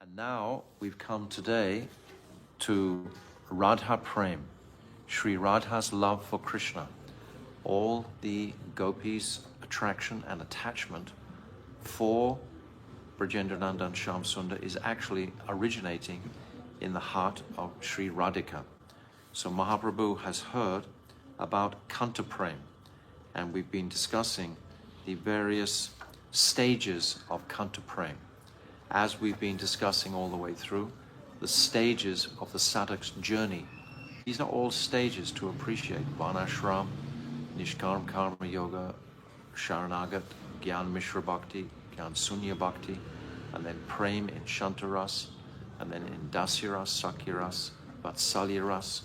And now we've come today to Radha Prema, Sri Radha's love for Krishna. All the gopis' attraction and attachment for Brajendrananda and Shyam Sundar is actually originating in the heart of Sri Radhika. So Mahaprabhu has heard about Kanta Prema, and we've been discussing the various stages of Kanta Prema. As we've been discussing all the way through, the stages of the sadhak's journey. These are all stages to appreciate Varnashram, Nishkarma Karma Yoga, Sharanagat, Gyan Mishra Bhakti, Gyan Sunya Bhakti, and then Prem in Shantaras, and then in Dasyaras, Sakyaras, Vatsalyaras,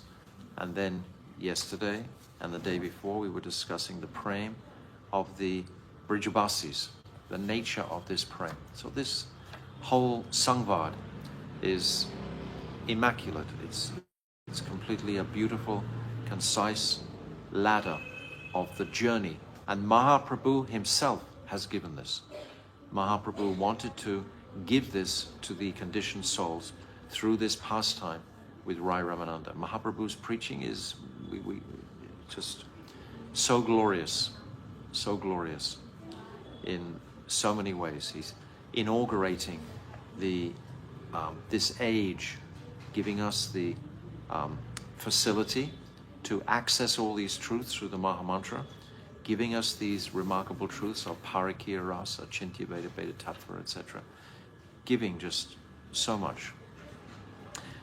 and then yesterday and the day before we were discussing the Prem of the Brijabasis, the nature of this Prem. So this whole Sangvad is immaculate. It's completely a beautiful, concise ladder of the journey. And Mahaprabhu himself has given this. Mahaprabhu wanted to give this to the conditioned souls through this pastime with Rai Ramananda. Mahaprabhu's preaching is just so glorious in so many ways. He's inaugurating this age, giving us the facility to access all these truths through the Mahamantra, giving us these remarkable truths of Parakya Rasa, Chintya Veda, Veda Tattva, etc. Giving just so much.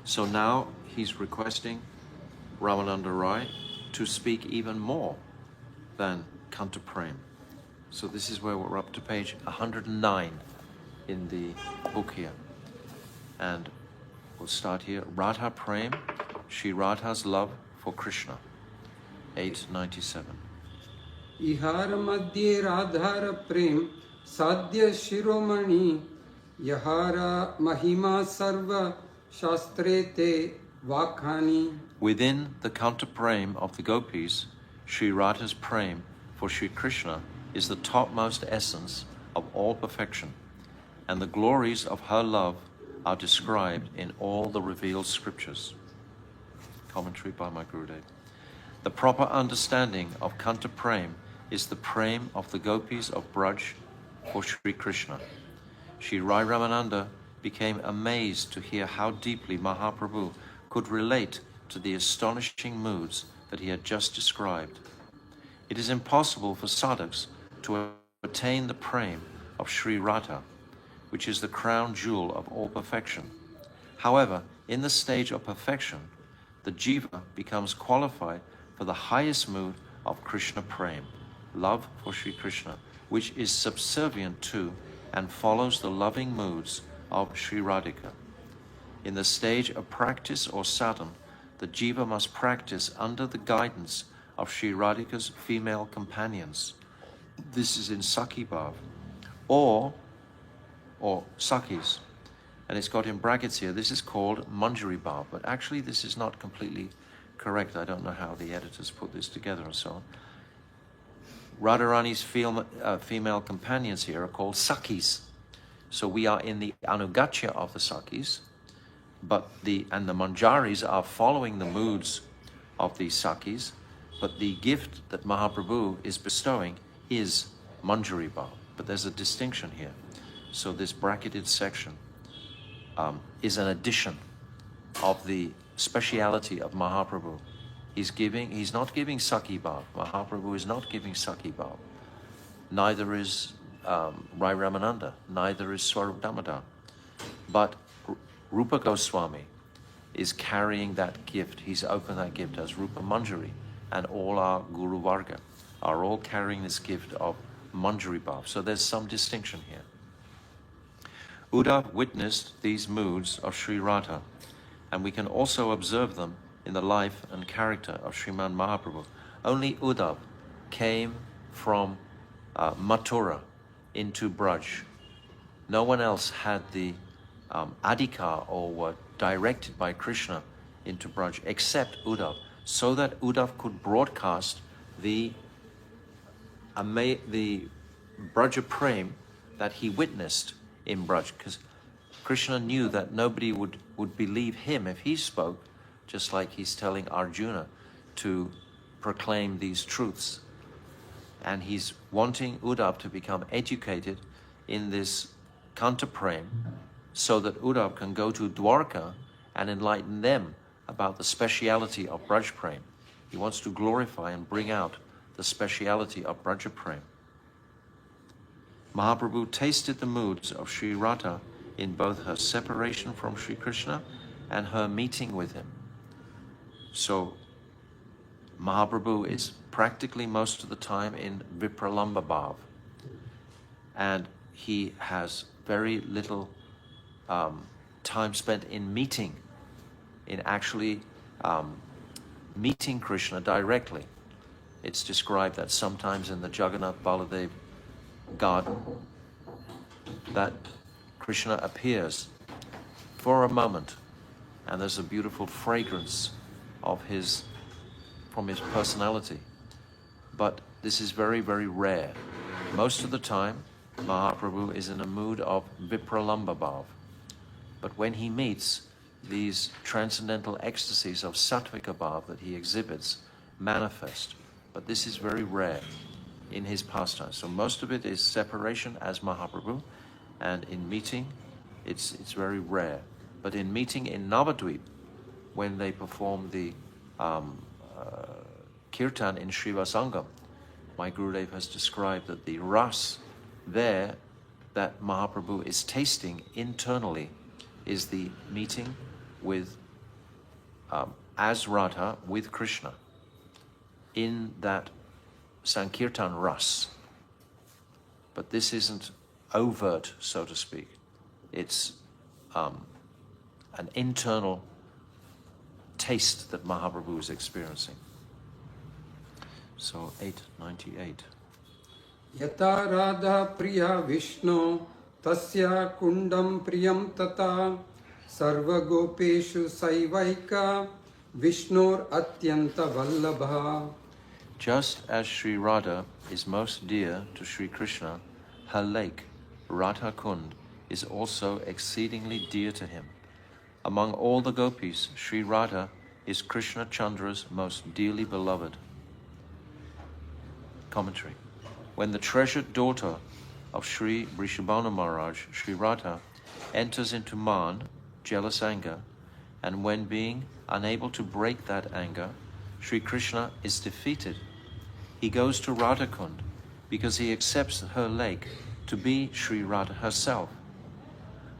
So now he's requesting Ramananda Rai to speak even more than Kanta Prema. So this is where we're up to page 109 in the book here. And we'll start here. Radha Prema, Sri Radha's love for Krishna, 897. Ihara madhye radhara prem sadhya shiromani yahara mahima sarva shastrete vakhani. Within the Kanta Prema of the gopis, Sri Radha's Prema for Sri Krishna is the topmost essence of all perfection, and the glories of her love are described in all the revealed scriptures. Commentary by my Gurudev. The proper understanding of Kanta Prema is the Prema of the gopis of Braj for Sri Krishna. Sri Rai Ramananda became amazed to hear how deeply Mahaprabhu could relate to the astonishing moods that he had just described. It is impossible for sadhaks to attain the Prema of Sri Radha, which is the crown jewel of all perfection. However, in the stage of perfection, the jiva becomes qualified for the highest mood of Krishna Prema, love for Sri Krishna, which is subservient to and follows the loving moods of Sri Radhika. In the stage of practice or sadhana, the jiva must practice under the guidance of Sri Radhika's female companions. This is in Sakhi Bhav, or Sakhis. And it's got in brackets here, this is called Manjari Bhav, but actually this is not completely correct. I don't know how the editors put this together and so on. Radharani's female companions here are called Sakhis. So we are in the Anugatya of the Sakhis, but the Manjaris are following the moods of these Sakhis, but the gift that Mahaprabhu is bestowing is Manjari Bhav. But there's a distinction here. So this bracketed section is an addition of the speciality of Mahaprabhu. He's not giving Sakhi Bhav. Mahaprabhu is not giving Sakhi Bhav. Neither is Rai Ramananda. Neither is Swarup Damodar. But Rupa Goswami is carrying that gift. He's opened that gift as Rupa Manjari. And all our Guru Varga are all carrying this gift of Manjari Bhav. So there's some distinction here. Uddhav witnessed these moods of Sri Radha, and we can also observe them in the life and character of Sriman Mahaprabhu. Only Uddhav came from Mathura into Braj. No one else had the adhikar or were directed by Krishna into Braj except Uddhav, so that Uddhav could broadcast the Braja Prem that he witnessed in Braj, because Krishna knew that nobody would believe him if he spoke, just like he's telling Arjuna to proclaim these truths. And he's wanting Uddhav to become educated in this Kanta Prem so that Uddhav can go to Dwarka and enlighten them about the speciality of Braj Prem. He wants to glorify and bring out the speciality of Braj Prem. Mahaprabhu tasted the moods of Sri Radha in both her separation from Sri Krishna and her meeting with him. So Mahaprabhu is practically most of the time in Vipralamba Bhav, and he has very little time spent in meeting, in actually meeting Krishna directly. It's described that sometimes in the Jagannath Baladev garden that Krishna appears for a moment, and there's a beautiful fragrance of from his personality. But this is very, very rare. Most of the time, Mahaprabhu is in a mood of Vipralamba Bhav. But when he meets, these transcendental ecstasies of Sattvika Bhav that he exhibits manifest. But this is very rare in his pastime. So most of it is separation as Mahaprabhu, and in meeting, it's very rare. But in meeting in Navadvip, when they perform the kirtan in Srivasangam, my Gurudev has described that the ras there that Mahaprabhu is tasting internally is the meeting with as Radha with Krishna in that Sankirtan ras. But this isn't overt, so to speak. It's an internal taste that Mahaprabhu is experiencing. So 898. Yata Radha Priya Vishnu Tasya Kundam Priyam Tata Sarva Gopeshu Saivaika Vishnur Atyanta Vallabha. Just as Sri Radha is most dear to Sri Krishna, her lake, Radha Kund, is also exceedingly dear to him. Among all the gopis, Sri Radha is Krishna Chandra's most dearly beloved. Commentary. When the treasured daughter of Sri Vrishabhanu Maharaj, Sri Radha, enters into man, jealous anger, and when being unable to break that anger, Sri Krishna is defeated, he goes to Radhakund because he accepts her lake to be Sri Radha herself.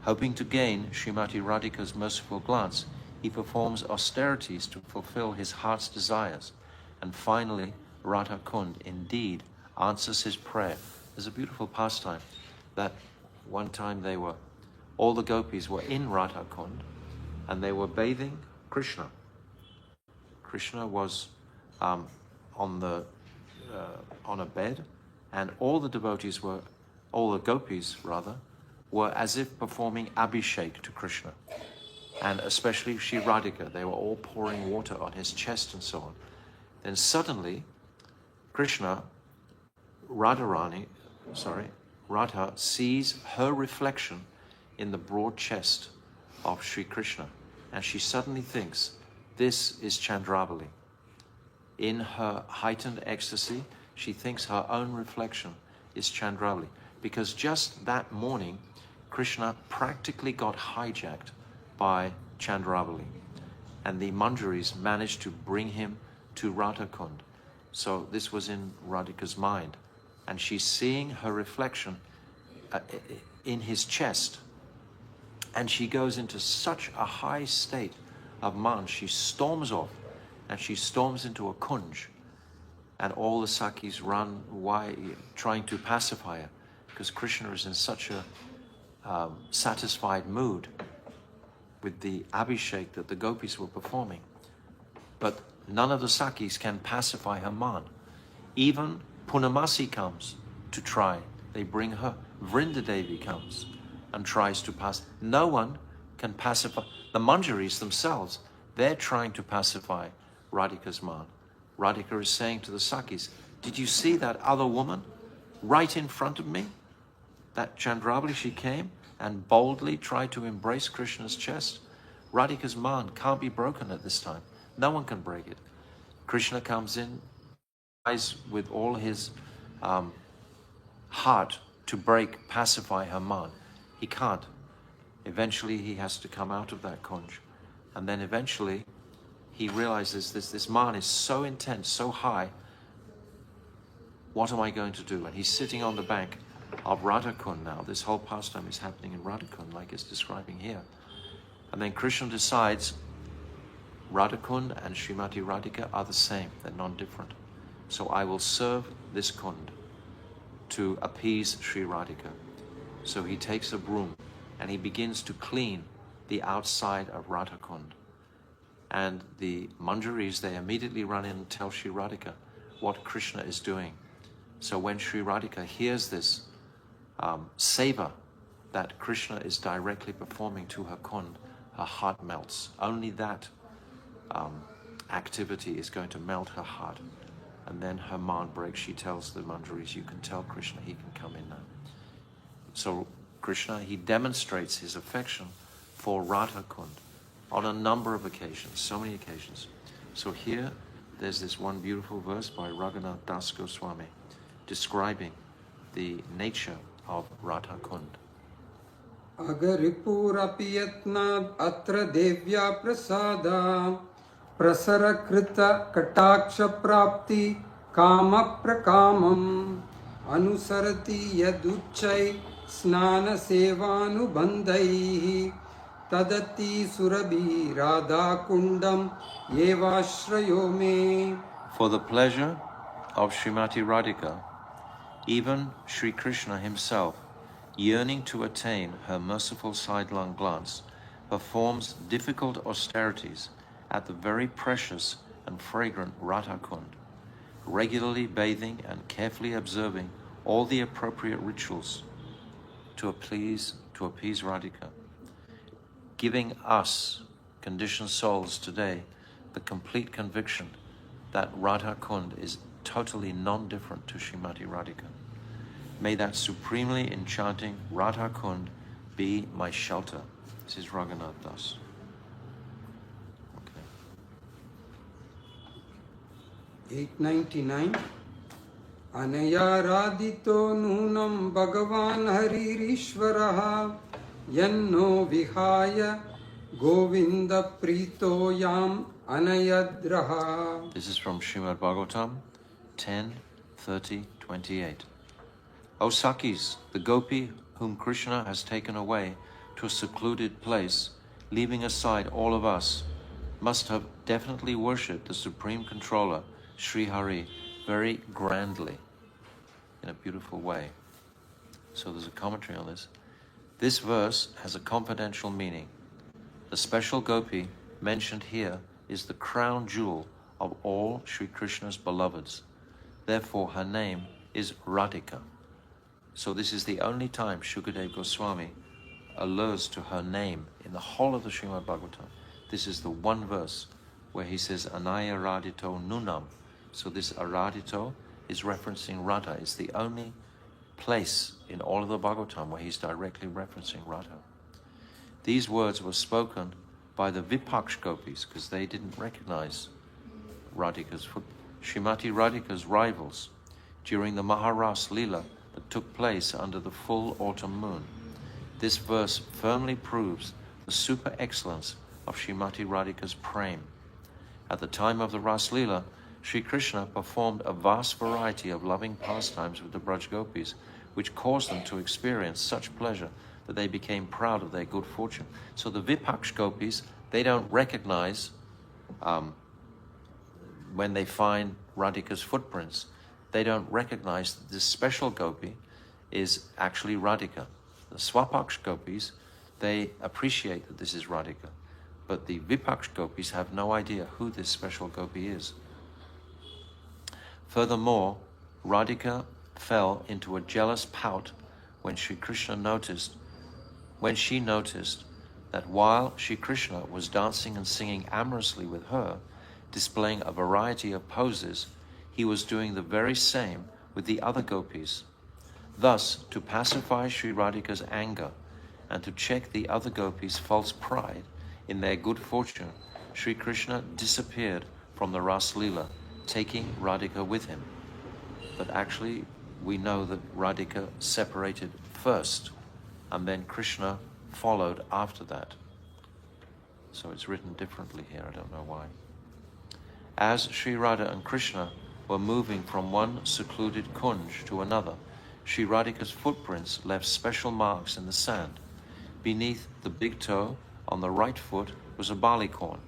Hoping to gain Srimati Radhika's merciful glance, he performs austerities to fulfill his heart's desires, and finally Radha Kund indeed answers his prayer. There's a beautiful pastime that one time all the gopis were in Radha Kund and they were bathing Krishna. Krishna was on a bed, and all the gopis were as if performing abhishek to Krishna. And especially Sri Radhika, they were all pouring water on his chest and so on. Then suddenly, Radha sees her reflection in the broad chest of Sri Krishna, and she suddenly thinks, this is Chandravali. In her heightened ecstasy, she thinks her own reflection is Chandravali, because just that morning, Krishna practically got hijacked by Chandravali, and the Manjaris managed to bring him to Radhakund. So this was in Radhika's mind, and she's seeing her reflection in his chest, and she goes into such a high state of man, she storms off, and she storms into a kunj, and all the Sakis run trying to pacify her, because Krishna is in such a satisfied mood with the abhishek that the gopis were performing. But none of the Sakis can pacify her man. Even Punamasi comes to try. They bring her. Vrindadevi comes and tries to pass. No one can pacify. The Manjaris themselves, they're trying to pacify Radhika's man. Radhika is saying to the Sakis, did you see that other woman right in front of me? That Chandravali, she came and boldly try to embrace Krishna's chest. Radhika's man can't be broken at this time. No one can break it. Krishna comes in, tries with all his heart to pacify her man. He can't. Eventually he has to come out of that kunj. And then eventually he realizes this man is so intense, so high. What am I going to do? And he's sitting on the bank of Radhakund now. This whole pastime is happening in Radhakund, like it's describing here. And then Krishna decides Radhakund and Srimati Radhika are the same. They're non-different. So I will serve this kund to appease Sri Radhika. So he takes a broom and he begins to clean the outside of Radhakund. And the manjaris, they immediately run in and tell Sri Radhika what Krishna is doing. So when Sri Radhika hears this seva that Krishna is directly performing to her kund, her heart melts. Only that activity is going to melt her heart. And then her mind breaks. She tells the manjaris, you can tell Krishna he can come in now. So Krishna, he demonstrates his affection for Radhakund on a number of occasions, so many occasions. So here, there's this one beautiful verse by Raghunath Das Goswami describing the nature of Radhakund. Agaripurapi yatnad atra devya prasada prasarakrita kataksha prapti kama prakamam anusarati yaduchai snana sevanu bandaihi tadati surabhi radha kundam yevashrayo me. For the pleasure of Srimati Radhika, even Sri Krishna himself, yearning to attain her merciful sidelong glance, performs difficult austerities at the very precious and fragrant Radhakund, regularly bathing and carefully observing all the appropriate rituals to appease Radhika, giving us, conditioned souls today, the complete conviction that Radhakund is totally non-different to Srimati Radhika. May that supremely enchanting Radhakund be my shelter. This is Raghunath Das. Okay. 899. Anaya radito nunam bhagavan haririshvaraha yanno vihaya govinda prito yam anayadraha. This is from Srimad Bhagavatam 10:30-28. O Sakis, the gopi whom Krishna has taken away to a secluded place, leaving aside all of us, must have definitely worshipped the Supreme Controller, Sri Hari, very grandly, in a beautiful way. So there's a commentary on this. This verse has a confidential meaning. The special gopi mentioned here is the crown jewel of all Sri Krishna's beloveds. Therefore, her name is Radhika. So this is the only time Shukadeva Goswami alludes to her name in the whole of the Srimad Bhagavatam. This is the one verse where he says, Anaya Radhito Nunam. So this Aradhito is referencing Radha. It's the only place in all of the Bhagavatam where he's directly referencing Radha. These words were spoken by the Vipaksh gopis because they didn't recognize Srimati Radhika's rivals during the Maharas Leela that took place under the full autumn moon. This verse firmly proves the super excellence of Srimati Radhika's prem. At the time of the Ras Leela, Sri Krishna performed a vast variety of loving pastimes with the Braj Gopis, which caused them to experience such pleasure that they became proud of their good fortune. So the Vipaksh Gopis, they don't recognize, when they find Radhika's footprints, they don't recognize that this special gopi is actually Radhika. The Swapaksh Gopis, they appreciate that this is Radhika. But the Vipaksh Gopis have no idea who this special gopi is. Furthermore, Radhika fell into a jealous pout when she noticed that while Sri Krishna was dancing and singing amorously with her, displaying a variety of poses, he was doing the very same with the other gopis. Thus, to pacify Sri Radhika's anger and to check the other gopis' false pride in their good fortune, Sri Krishna disappeared from the Ras Leela, taking Radhika with him. But actually, we know that Radhika separated first, and then Krishna followed after that. So it's written differently here, I don't know why. As Sri Radha and Krishna were moving from one secluded kunj to another, Sri Radhika's footprints left special marks in the sand. Beneath the big toe on the right foot was a barley corn.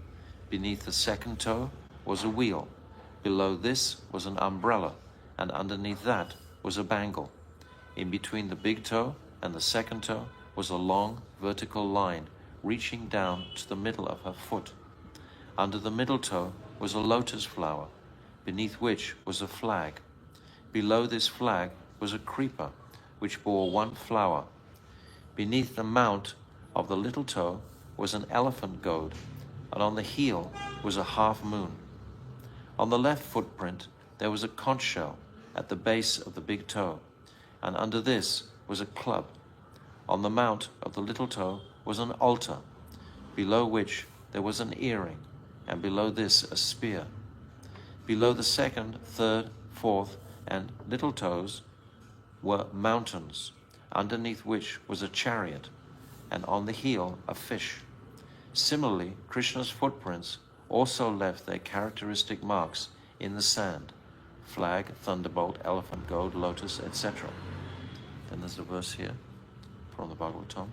Beneath the second toe was a wheel. Below this was an umbrella, and underneath that was a bangle. In between the big toe and the second toe was a long vertical line reaching down to the middle of her foot. Under the middle toe was a lotus flower, beneath which was a flag. Below this flag was a creeper, which bore one flower. Beneath the mount of the little toe was an elephant goad, and on the heel was a half moon. On the left footprint there was a conch shell at the base of the big toe, and under this was a club. On the mount of the little toe was an altar, below which there was an earring, and below this a spear. Below the second, third, fourth, and little toes were mountains, underneath which was a chariot, and on the heel a fish. Similarly, Krishna's footprints also left their characteristic marks in the sand: flag, thunderbolt, elephant goad, lotus, etc. Then there's a verse here from the Bhagavatam.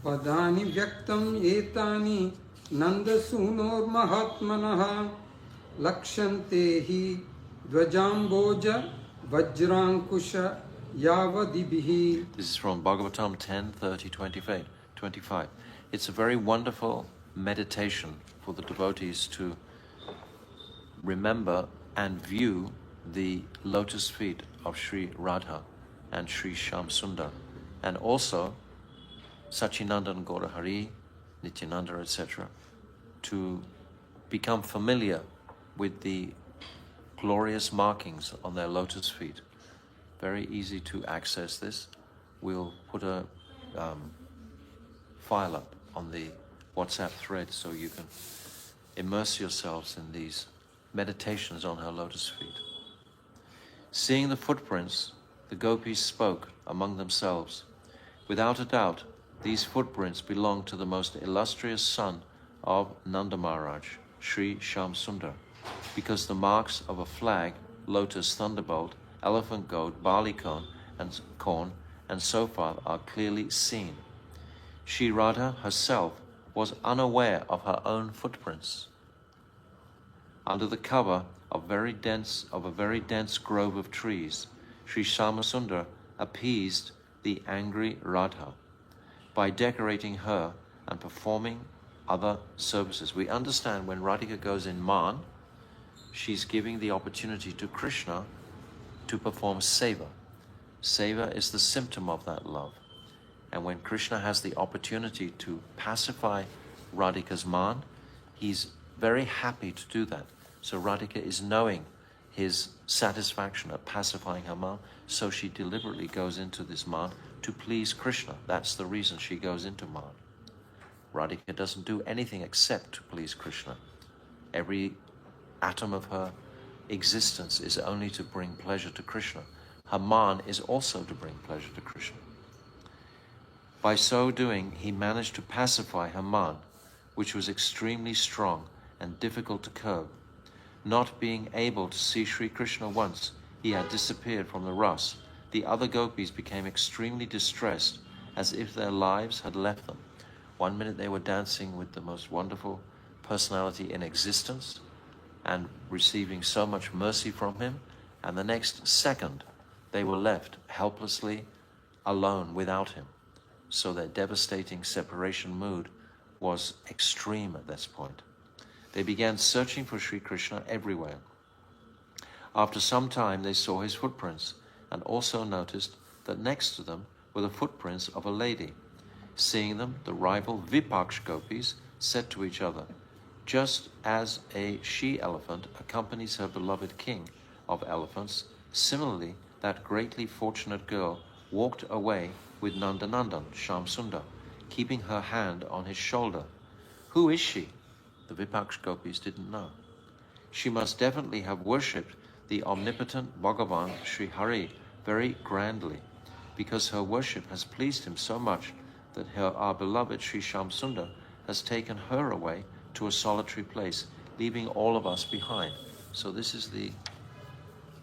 Padani vyaktam etani nandasunor mahatmanaha lakshante hi dvajamboja vajrankusha yavadibihi. This is from Bhagavatam 10, 30, 25. It's a very wonderful meditation for the devotees to remember and view the lotus feet of Sri Radha and Sri Shyam Sundar, and also Sachinandan Gaurahari, Nityananda, etc., to become familiar with the glorious markings on their lotus feet. Very easy to access this. We'll put a file up on the WhatsApp thread so you can immerse yourselves in these meditations on her lotus feet. Seeing the footprints, the gopis spoke among themselves. Without a doubt, these footprints belong to the most illustrious son of Nanda Maharaj, Sri Shyam Sundar, because the marks of a flag, lotus, thunderbolt, elephant goad, barley corn, and so forth are clearly seen. Sri Radha herself was unaware of her own footprints. Under the cover of a very dense grove of trees, Sri Shyama appeased the angry Radha by decorating her and performing other services. We understand when Radhika goes in Man, she's giving the opportunity to Krishna to perform seva. Seva is the symptom of that love. And when Krishna has the opportunity to pacify Radhika's Man, he's very happy to do that. So Radhika is knowing his satisfaction at pacifying her Man, so she deliberately goes into this Man to please Krishna. That's the reason she goes into Man. Radhika doesn't do anything except to please Krishna. Every atom of her existence is only to bring pleasure to Krishna. Her Man is also to bring pleasure to Krishna. By so doing, he managed to pacify her Man, which was extremely strong and difficult to curb. Not being able to see Sri Krishna once he had disappeared from the Ras, the other gopis became extremely distressed, as if their lives had left them. One minute they were dancing with the most wonderful personality in existence and receiving so much mercy from him, and the next second they were left helplessly alone without him. So their devastating separation mood was extreme at this point. They began searching for Sri Krishna everywhere. After some time, they saw his footprints and also noticed that next to them were the footprints of a lady. Seeing them, the rival Vipaksh gopis said to each other, "Just as a she-elephant accompanies her beloved king of elephants, similarly, that greatly fortunate girl walked away with Nandanandan, Shamsundar, keeping her hand on his shoulder. Who is she? The Vipaksh gopis didn't know. She must definitely have worshipped the omnipotent Bhagavan Sri Hari very grandly, because her worship has pleased him so much that our beloved Sri Shamsundar has taken her away to a solitary place, leaving all of us behind. So this is the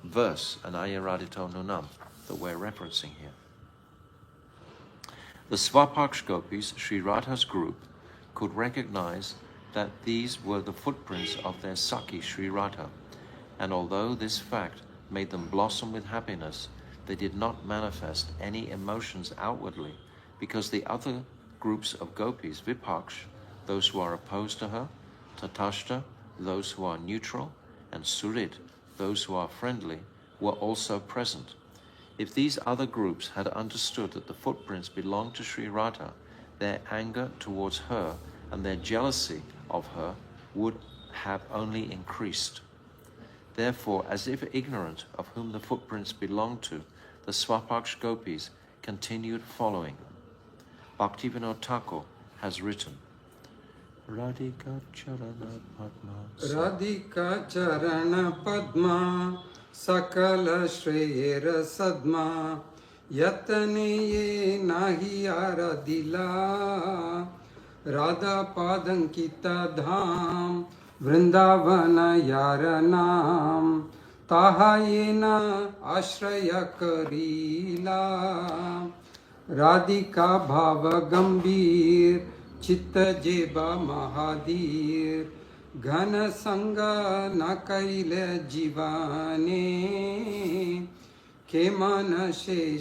verse, Anayaradito Nunam, that we're referencing here. The Svapaksh gopis, Sri Radha's group, could recognize that these were the footprints of their Sakhi Sri Radha, and although this fact made them blossom with happiness, they did not manifest any emotions outwardly, because the other groups of gopis, Vipaksh, those who are opposed to her, Tatashta, those who are neutral, and Surit, those who are friendly, were also present. If these other groups had understood that the footprints belonged to Sri Radha, their anger towards her and their jealousy of her would have only increased. Therefore, as if ignorant of whom the footprints belonged to, the Svapaksh gopis continued following. Bhaktivinoda Thakur has written, Radhika Charana Padma Radhika Charana Padma Sakala Shreyera Sadma Yatane Nahi Aradila Radha Padankita Dham Vrindavana Yaranam Tahayena Ashraya Karila Radhika Bhava Gambhir Chitta Jeba Mahadir Ghana Sangha Nakaila Jivane Kemana She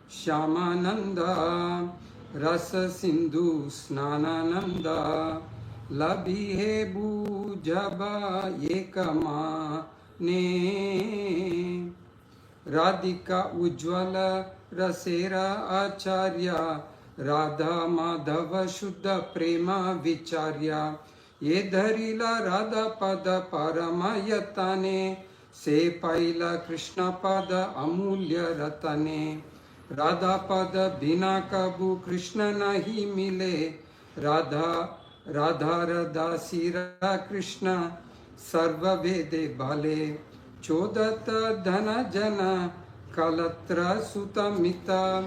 Shamananda Rasa Sindhu Snanananda Labhi Hebu Jaba Yekamane Radhika Ujjvala Rasera Acharya Radha Madhava Shuddha Prema Vicharya Ye Dharila Radha Pada Paramayatane Se Paila Krishna Pada Amulya Ratane Radha Pada Bina Kabu Krishna Nahi Mile Radha Radha Sira Krishna Sarva Vede Bale Chodata Dhana Jana Kalatra Sutamita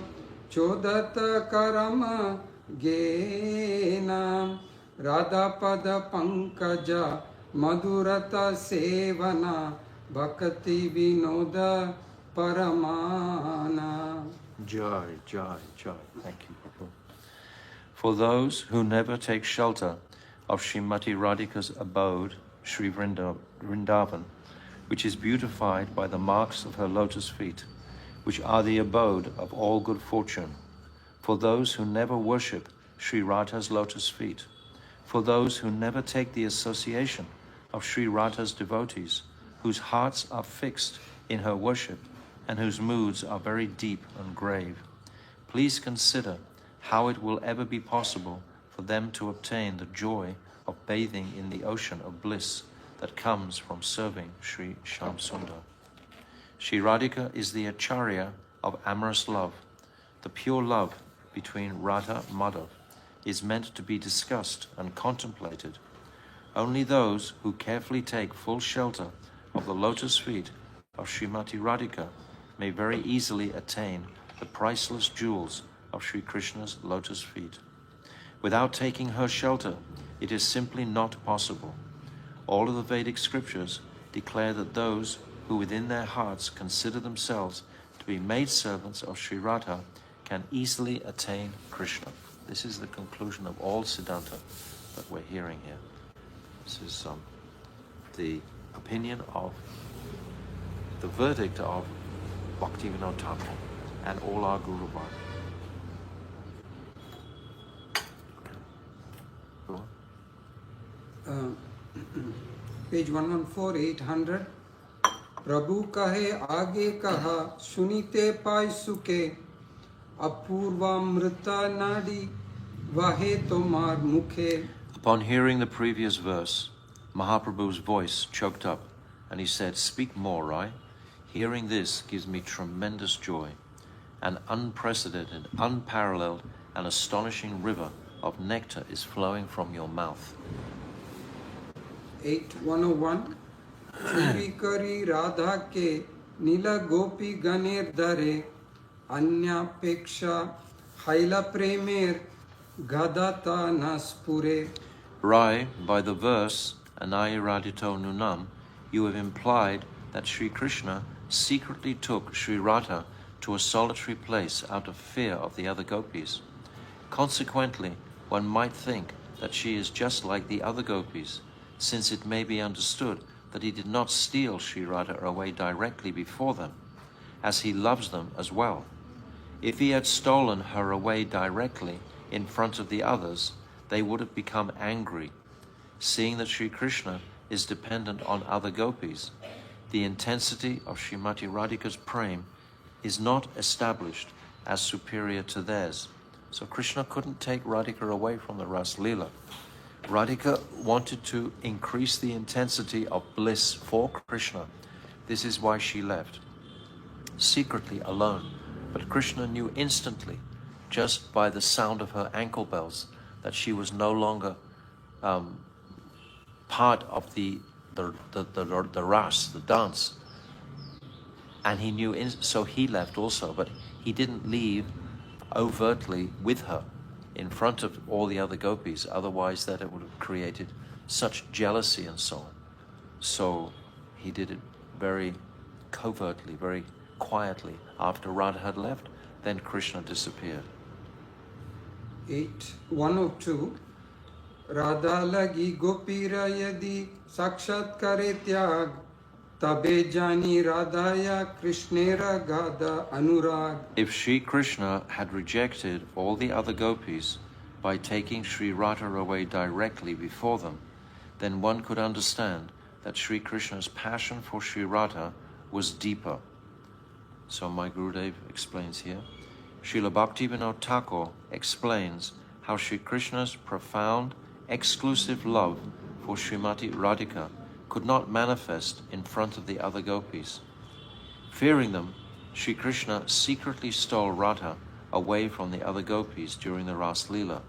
Chodata Karama Gena Radha Pada Pankaja Madhurata Sevana Bhakti Vinoda Paramana. Jai, Jai, Jai. Thank you, Prabhu. For those who never take shelter of Srimati Radhika's abode, Sri Vrindavan, which is beautified by the marks of her lotus feet, which are the abode of all good fortune, for those who never worship Sri Radha's lotus feet, for those who never take the association of Sri Radha's devotees, whose hearts are fixed in her worship and whose moods are very deep and grave, please consider how it will ever be possible for them to obtain the joy of bathing in the ocean of bliss that comes from serving Sri Shamsundar. Sri Radhika is the acharya of amorous love. The pure love between Radha and Madhav is meant to be discussed and contemplated. Only those who carefully take full shelter of the lotus feet of Srimati Radhika may very easily attain the priceless jewels of Sri Krishna's lotus feet. Without taking her shelter, it is simply not possible. All of the Vedic scriptures declare that those who within their hearts consider themselves to be maidservants of Sri Radha can easily attain Krishna. This is the conclusion of all Siddhanta that we're hearing here. This is the opinion of, the verdict of Bhaktivinoda Thakur and all our Guru Varga. Go on. Page 114, 800. Prabhu kahe aage kaha sunite pai suke apurvamrita nadi vahe tomar mukhe. Upon hearing the previous verse, Mahaprabhu's voice choked up and he said, "Speak more, Rai. Hearing this gives me tremendous joy. An unprecedented, unparalleled, and astonishing river of nectar is flowing from your mouth. 8:101 चुपी करी राधा के नीला गोपी गणेर धरे अन्यापेक्षा हैला प्रेमेर गादाता न स्फुरे. Rai, by the verse Anai Radhito Nunam, you have implied that Sri Krishna secretly took Sri Radha to a solitary place out of fear of the other gopis. Consequently, one might think that she is just like the other gopis, since it may be understood that he did not steal Sri Radha away directly before them, as he loves them as well. If he had stolen her away directly in front of the others, they would have become angry. Seeing that Sri Krishna is dependent on other gopis, the intensity of Srimati Radhika's prem is not established as superior to theirs. So Krishna couldn't take Radhika away from the Ras Leela. Radhika wanted to increase the intensity of bliss for Krishna. This is why she left, secretly alone. But Krishna knew instantly, just by the sound of her ankle bells, that she was no longer part of the ras, the dance. And he knew, so he left also, but he didn't leave overtly with her in front of all the other gopis, otherwise that it would have created such jealousy and so on. So he did it very covertly, very quietly. After Radha had left, then Krishna disappeared. 8:102 Radha लगी गोपीरा यदि साक्षात करे त्याग तबे जानी राधा या कृष्णेरा गादा अनुराग. If Sri Krishna had rejected all the other gopis by taking Sri Radha away directly before them, then one could understand that Sri Krishna's passion for Sri Radha was deeper. So my Gurudev explains here. Srila Bhaktivinoda Thakur explains how Sri Krishna's profound, exclusive love for Srimati Radhika could not manifest in front of the other gopis. Fearing them, Sri Krishna secretly stole Radha away from the other gopis during the Ras Leela.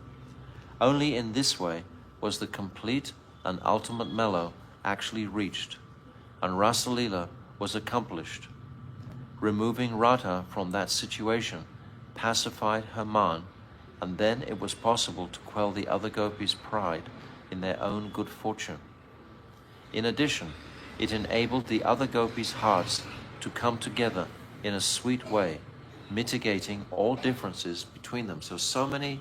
Only in this way was the complete and ultimate mellow actually reached, and Rasa Leela was accomplished. Removing Radha from that situation pacified her man, and then it was possible to quell the other gopis' pride in their own good fortune. In addition, it enabled the other gopis' hearts to come together in a sweet way, mitigating all differences between them. So many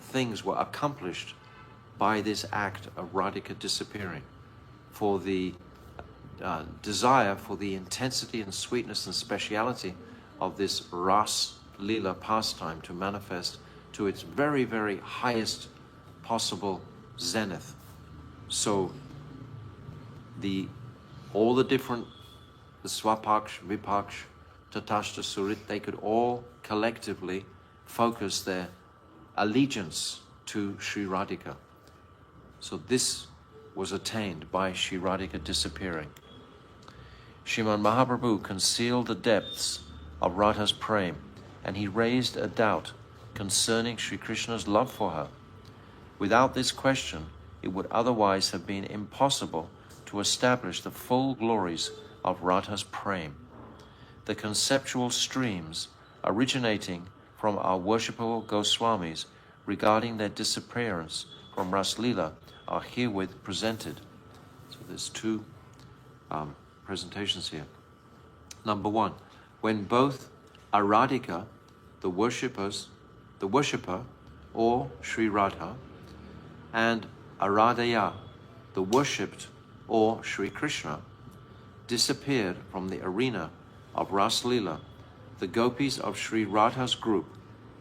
things were accomplished by this act of Radhika disappearing, for the desire for the intensity and sweetness and speciality of this Ras Leela pastime to manifest to its very, very highest possible zenith. So all the different, the Swapaksh, Vipaksh, Tatashta Surit, they could all collectively focus their allegiance to Sri Radhika. So this was attained by Sri Radhika disappearing. Sriman Mahaprabhu concealed the depths of Radha's prem, and he raised a doubt concerning Sri Krishna's love for her. Without this question, it would otherwise have been impossible to establish the full glories of Radha's prem. The conceptual streams originating from our worshipable Goswamis regarding their disappearance from Ras Leela are herewith presented. So there's two presentations here. Number one, when both Aradhika, the worshipper, or Sri Radha, and Aradhaya, the worshipped, or Sri Krishna, disappeared from the arena of Ras Leela, the gopis of Sri Radha's group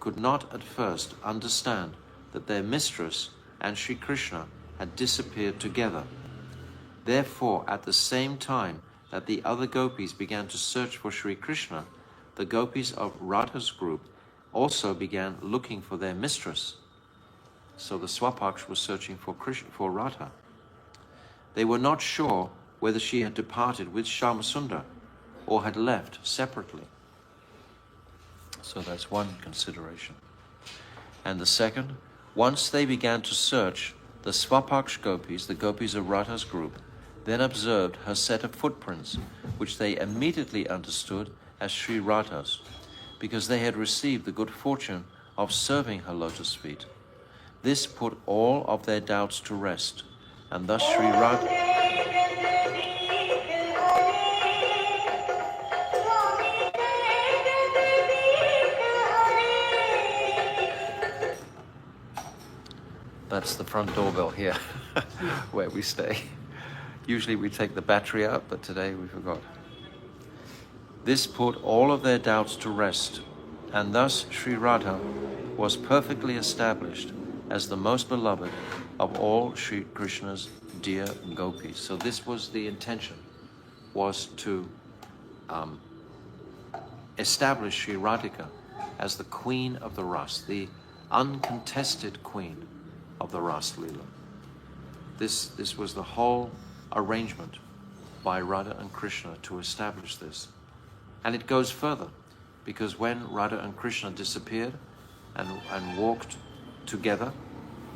could not at first understand that their mistress and Sri Krishna had disappeared together. Therefore, at the same time that the other gopis began to search for Sri Krishna, the gopis of Radha's group also began looking for their mistress. So the Swapaksh was searching for Radha. They were not sure whether she had departed with Shyamasundar or had left separately. So that's one consideration. And the second, once they began to search, the Svapaksh gopis, the gopis of Radha's group, then observed her set of footprints, which they immediately understood as Sri Radha's, because they had received the good fortune of serving her lotus feet. This put all of their doubts to rest, and thus Sri Radha... That's the front doorbell here, where we stay. Usually we take the battery out, but today we forgot. This put all of their doubts to rest, and thus Sri Radha was perfectly established as the most beloved of all Sri Krishna's dear gopis. So this was the intention, was to establish Sri Radhika as the queen of the Ras, the uncontested queen of the Ras Leela. This was the whole arrangement by Radha and Krishna to establish this. And it goes further, because when Radha and Krishna disappeared and walked together,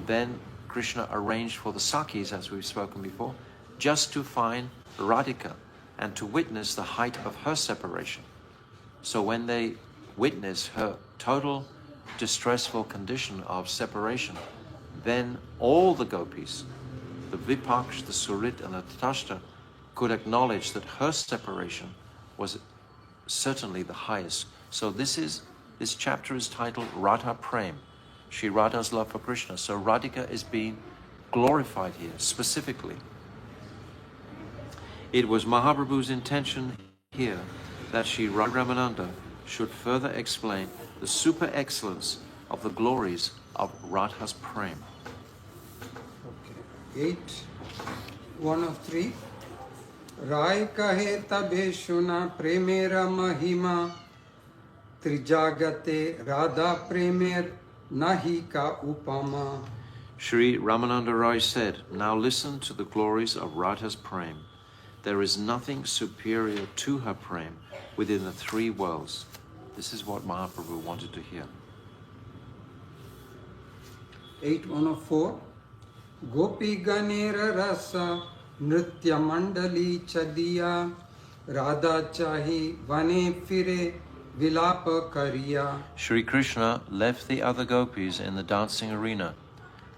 then Krishna arranged for the Sakhis, as we've spoken before, just to find Radhika and to witness the height of her separation. So when they witnessed her total distressful condition of separation, then all the gopis, the Vipaksh, the Surit, and the Tatashta, could acknowledge that her separation was certainly the highest. So this chapter is titled Radha Prema, Sri Radha's love for Krishna. So Radhika is being glorified here specifically. It was Mahaprabhu's intention here that Sri Ramananda should further explain the super excellence of the glories of Radha's Prema. Okay. 8, 1 of 3. Rai kahe tabe shuna premera mahima trijagate Radha premer nahi ka upama. Sri Ramananda Rai said, now listen to the glories of Radha's Prema. There is nothing superior to her Prema within the three worlds. This is what Mahaprabhu wanted to hear. 8, 1 of 4. Gopi ganera rasa nritya mandali chadiya Radha chahi vane fire vilapa kariya. Sri Krishna left the other gopis in the dancing arena.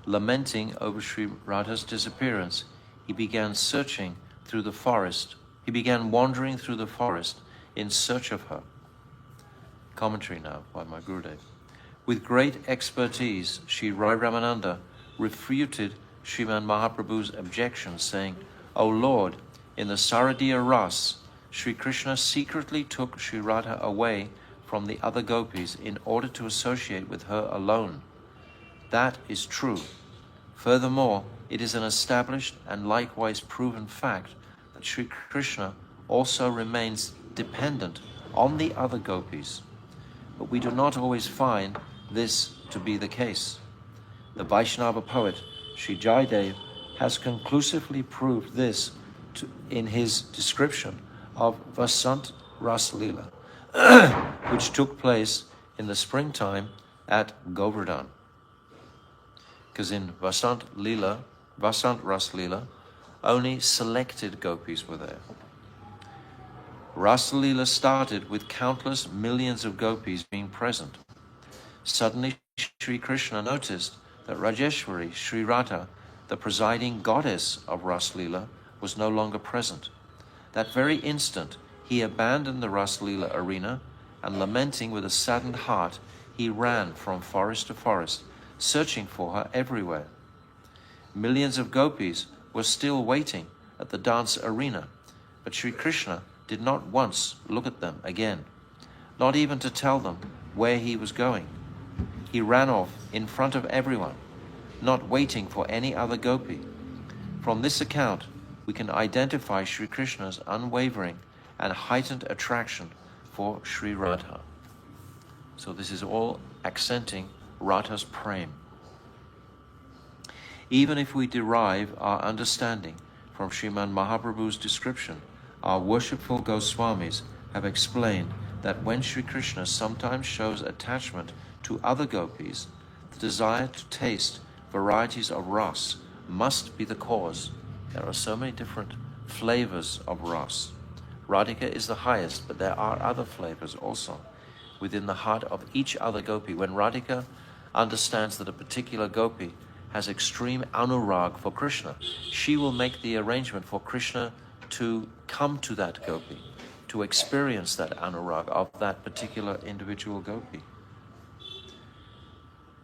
Lamenting over Sri Radha's disappearance, he began searching through the forest. He began wandering through the forest in search of her. Commentary now by my Gurudev. With great expertise, Sri Rai Ramananda refuted Sriman Mahaprabhu's objection, saying, O Lord, in the Saradiya Ras, Sri Krishna secretly took Sri Radha away from the other gopis in order to associate with her alone. That is true. Furthermore, it is an established and likewise proven fact that Sri Krishna also remains dependent on the other gopis. But we do not always find this to be the case. The Vaishnava poet Sri Jayadev has conclusively proved this in his description of Vasant Ras Leela, which took place in the springtime at Govardhan. Because in Vasant Ras Leela, only selected gopis were there. Ras Leela started with countless millions of gopis being present. Suddenly, Sri Krishna noticed that Rajeshwari, Sri Radha, the presiding goddess of Ras Leela, was no longer present. That very instant, he abandoned the Ras Leela arena and, lamenting with a saddened heart, he ran from forest to forest, searching for her everywhere. Millions of gopis were still waiting at the dance arena, but Sri Krishna did not once look at them again, not even to tell them where he was going. He ran off in front of everyone, not waiting for any other gopi. From this account, we can identify Sri Krishna's unwavering and heightened attraction for Sri Radha. So this is all accenting Radha's Prema. Even if we derive our understanding from Sriman Mahaprabhu's description, our worshipful Goswamis have explained that when Sri Krishna sometimes shows attachment to other gopis, the desire to taste varieties of ras must be the cause. There are so many different flavors of ras. Radhika is the highest, but there are other flavors also within the heart of each other gopi. When Radhika understands that a particular gopi has extreme anurag for Krishna, she will make the arrangement for Krishna to come to that gopi, to experience that anurag of that particular individual gopi.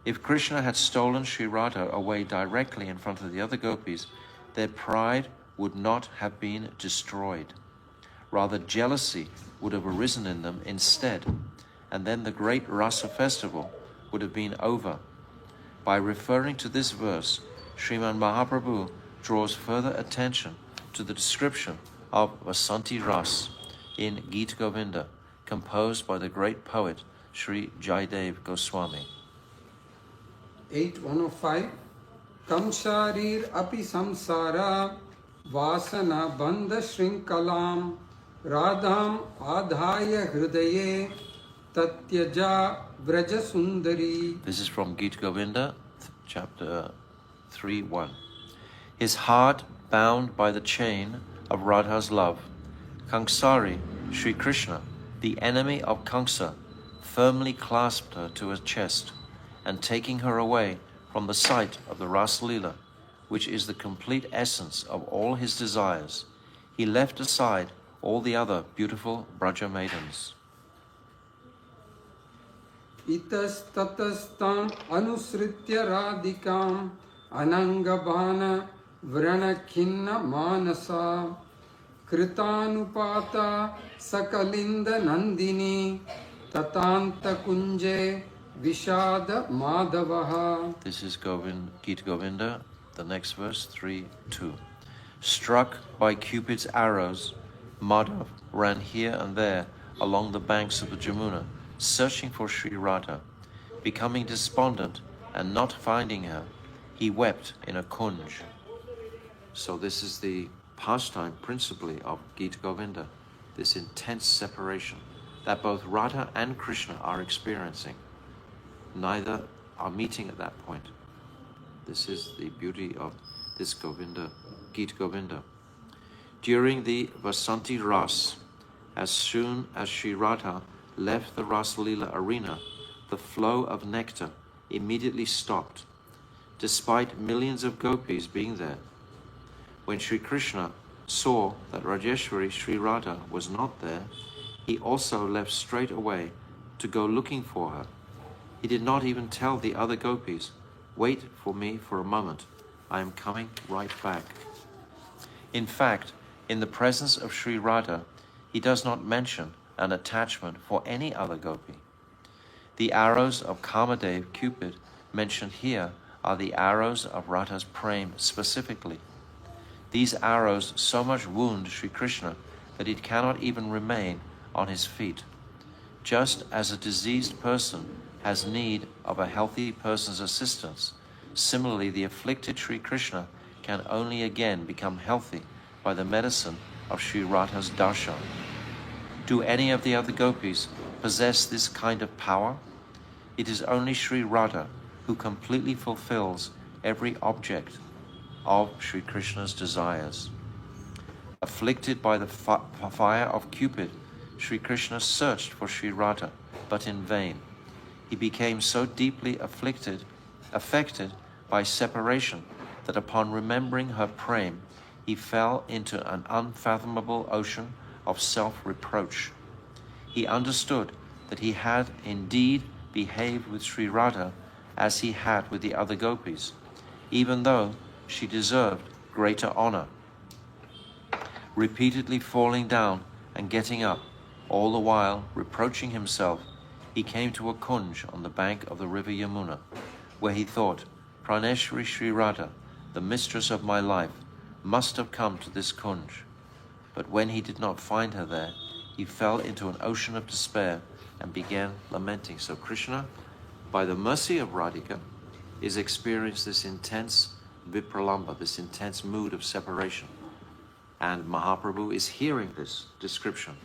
If Krishna had stolen Sri Radha away directly in front of the other gopis, their pride would not have been destroyed. Rather, jealousy would have arisen in them instead, and then the great Rasa festival would have been over. By referring to this verse, Sriman Mahaprabhu draws further attention to the description of Vasanti Ras in Gita Govinda, composed by the great poet Sri Jayadev Goswami. 8:105 Kamsharir api samsara vasana bandha shrinkalam radham adhaya hridaye tatyaja vraja sundari. This is from Gita Govinda, chapter 3:1. His heart bound by the chain of Radha's love, Kangsari, Sri Krishna, the enemy of Kamsa, firmly clasped her to his chest, and taking her away from the sight of the Ras Leela, which is the complete essence of all his desires, he left aside all the other beautiful Braja maidens. Itas tatastam anusritya radhikam anangabhana vranakhinna manasa kritanupata sakalinda nandini tatanta kunje vishada madhavaha. This is Gita Govinda, the next verse, 3:2. Struck by Cupid's arrows, Madhav ran here and there along the banks of the Jamuna, searching for Sri Radha. Becoming despondent and not finding her, he wept in a kunj. So this is the pastime principally of Gita Govinda, this intense separation that both Radha and Krishna are experiencing. Neither are meeting at that point. This is the beauty of this Govinda, Gita Govinda. During the Vasanti Ras, as soon as Sri Radha left the Ras Leela arena, the flow of nectar immediately stopped, despite millions of gopis being there. When Sri Krishna saw that Rajeshwari Sri Radha was not there, he also left straight away to go looking for her. He did not even tell the other gopis, "Wait for me for a moment, I am coming right back." In fact, in the presence of Sri Radha, he does not mention an attachment for any other gopi. The arrows of Kamadev, Cupid, mentioned here are the arrows of Radha's prem specifically. These arrows so much wound Sri Krishna that he cannot even remain on his feet. Just as a diseased person has need of a healthy person's assistance, similarly the afflicted Sri Krishna can only again become healthy by the medicine of Sri Radha's darshan. Do any of the other gopis possess this kind of power? It is only Sri Radha who completely fulfills every object of Sri Krishna's desires. Afflicted by the fire of Cupid, Sri Krishna searched for Sri Radha, but in vain. He became so deeply affected by separation that upon remembering her prem, he fell into an unfathomable ocean of self-reproach. He understood that he had indeed behaved with Sri Radha as he had with the other gopis, even though she deserved greater honor. Repeatedly falling down and getting up, all the while reproaching himself, he came to a kunj on the bank of the river Yamuna, where he thought, Praneshwari Sri Radha, the mistress of my life, must have come to this kunj. But when he did not find her there, he fell into an ocean of despair and began lamenting. So Krishna, by the mercy of Radhika, is experienced this intense vipralamba, this intense mood of separation. And Mahaprabhu is hearing this description.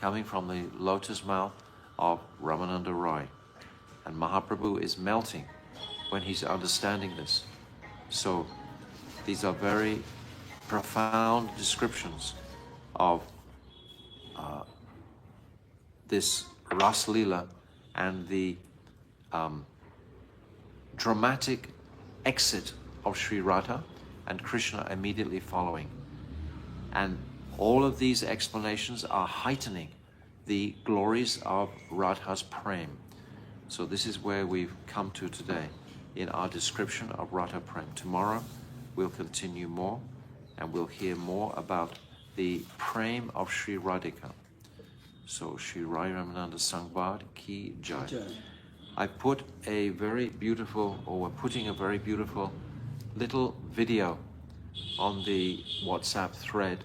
coming from the lotus mouth of Ramananda Roy. And Mahaprabhu is melting when he's understanding this. So these are very profound descriptions of this Ras Leela and the dramatic exit of Sri Radha and Krishna immediately following. And all of these explanations are heightening the glories of Radha's Prem. So this is where we've come to today in our description of Radha Prem. Tomorrow we'll continue more and we'll hear more about the Prem of Sri Radhika. So Sri Rai Ramananda Sangbad Ki Jai. I put a very beautiful, or we're putting a very beautiful little video on the WhatsApp thread,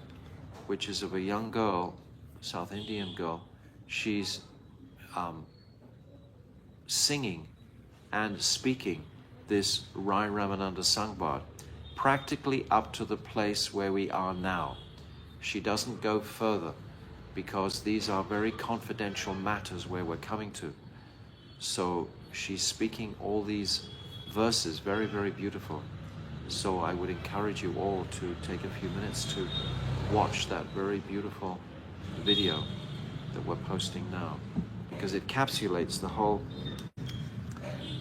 which is of a young girl, South Indian girl. She's singing and speaking this Rai Ramananda Sangbad, practically up to the place where we are now. She doesn't go further because these are very confidential matters where we're coming to. So she's speaking all these verses, very, very beautiful. So I would encourage you all to take a few minutes to watch that very beautiful video that we're posting now, because it encapsulates the whole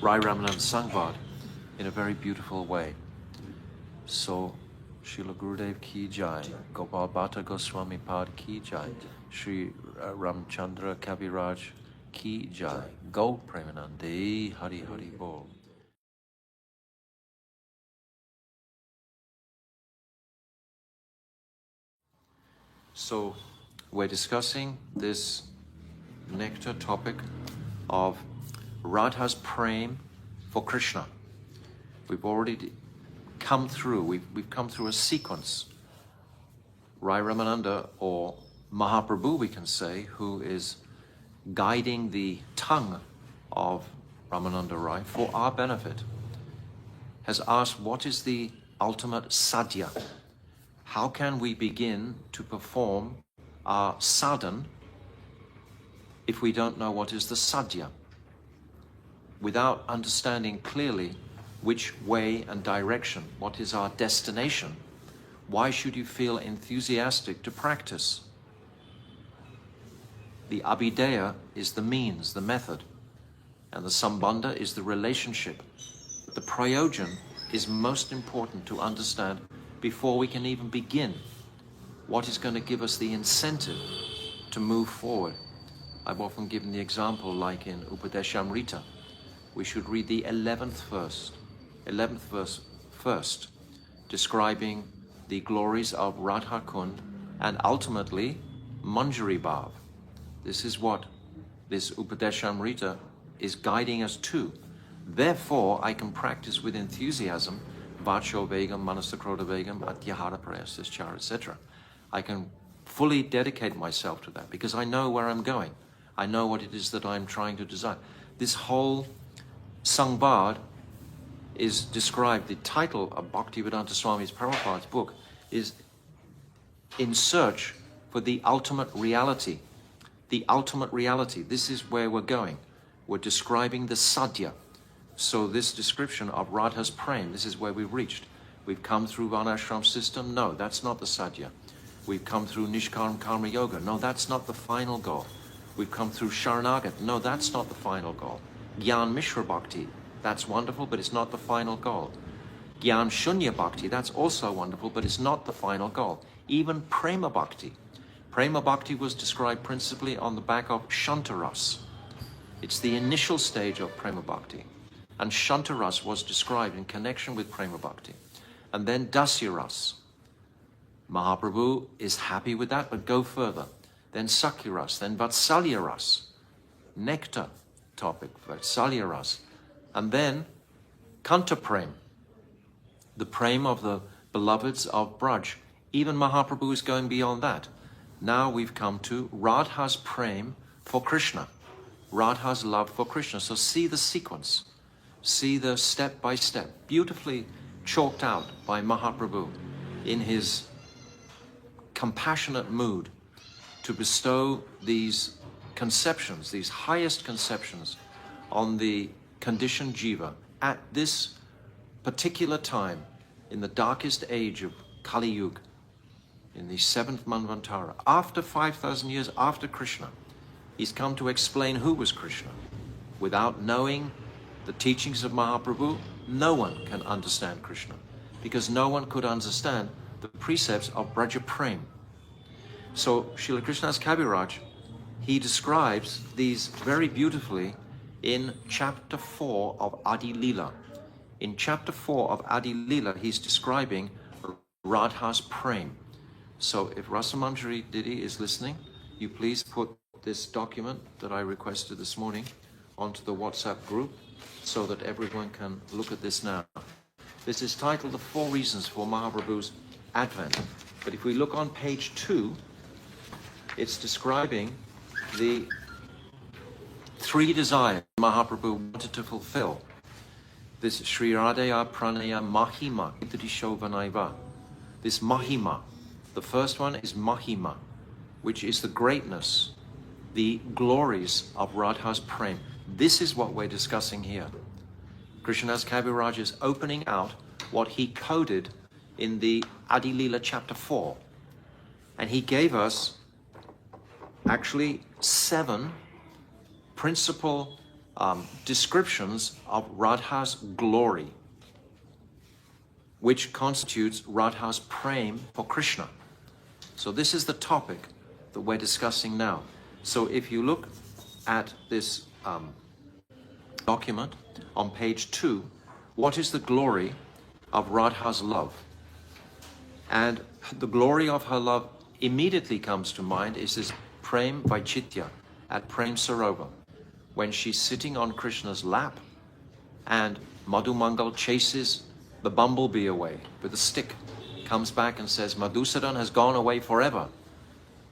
Rai Ramananda Sangbad in a very beautiful way. So, Srila Gurudev Ki Jai, Gopal Bhatta Goswami Pad Ki Jai, Sri Ramchandra Kaviraj Ki Jai, Go Premanande, Hari Hari Bol. So, we're discussing this nectar topic of Radha's Prem for Krishna. We've already come through, we've come through a sequence. Rai Ramananda, or Mahaprabhu we can say, who is guiding the tongue of Ramananda Rai for our benefit, has asked, what is the ultimate sadhya? How can we begin to perform our sadhan if we don't know what is the sadhya? Without understanding clearly which way and direction, what is our destination, why should you feel enthusiastic to practice? The abhideya is the means, the method, and the sambandha is the relationship. The prayojan is most important to understand before we can even begin what is going to give us the incentive to move forward. I've often given the example, like in Upadeshamrita, we should read the 11th verse first, describing the glories of Radha Kund and ultimately Manjari Bhav. This is what this Upadeshamrita is guiding us to. Therefore, I can practice with enthusiasm Vacho Vegam, Manasakroda Vegam, Atyahara Prayasaschara, etc. I can fully dedicate myself to that because I know where I'm going. I know what it is that I'm trying to design. This whole Sangbad is described, the title of Bhaktivedanta Swami's Prabhupada's book is In Search for the Ultimate Reality. The ultimate reality. This is where we're going. We're describing the sadhya. So this description of Radha's Prem, this is where we've reached. We've come through Varnashram system. No, that's not the sadhya. We've come through Nishkarma Karma Yoga. No, that's not the final goal. We've come through Sharanagat. No, that's not the final goal. Gyan Mishra Bhakti, that's wonderful, but it's not the final goal. Gyan Shunya Bhakti, that's also wonderful, but it's not the final goal. Even Prema Bhakti. Prema Bhakti was described principally on the back of Shantaras. It's the initial stage of Prema Bhakti. And Shantaras was described in connection with Prema Bhakti. And then Dasyaras. Mahaprabhu is happy with that, but go further. Then Sakyaras, then Vatsalyaras. Nectar topic, Vatsalyaras. And then Kanta Prem, the Prem of the beloveds of Braj. Even Mahaprabhu is going beyond that. Now we've come to Radha's Prem for Krishna. Radha's love for Krishna. So see the sequence. See the step by step, beautifully chalked out by Mahaprabhu in his compassionate mood to bestow these conceptions, these highest conceptions, on the conditioned jiva at this particular time in the darkest age of Kali Yuga, in the 7th Manvantara, after 5,000 years after Krishna. He's come to explain who was Krishna. Without knowing the teachings of Mahaprabhu, no one can understand Krishna, because no one could understand the precepts of Braja Prem. So Srila Krishnadas Kaviraj, he describes these very beautifully in chapter 4 of Adi Lila. In chapter 4 of Adi Lila, he's describing Radha's Prem. So if Rasamamjari Didi is listening, you please put this document that I requested this morning onto the WhatsApp group so that everyone can look at this now. This is titled The 4 Reasons for Mahaprabhu's Advent. But if we look on page 2, it's describing the 3 desires Mahaprabhu wanted to fulfill. This Sri Radhaya Pranaya Mahima Idrishovanaiva. This Mahima. The first one is Mahima, which is the greatness, the glories of Radha's Prem. This is what we're discussing here. Krishnadas Kaviraj is opening out what he coded in the Adi Lila chapter 4. And he gave us actually 7 principal descriptions of Radha's glory, which constitutes Radha's Prem for Krishna. So this is the topic that we're discussing now. So if you look at this document on page 2, what is the glory of Radha's love? And the glory of her love immediately comes to mind is this Prem Vaichitya at Prem Sarovar, when she's sitting on Krishna's lap and Madhumangal chases the bumblebee away with a stick, comes back and says, Madhusudan has gone away forever.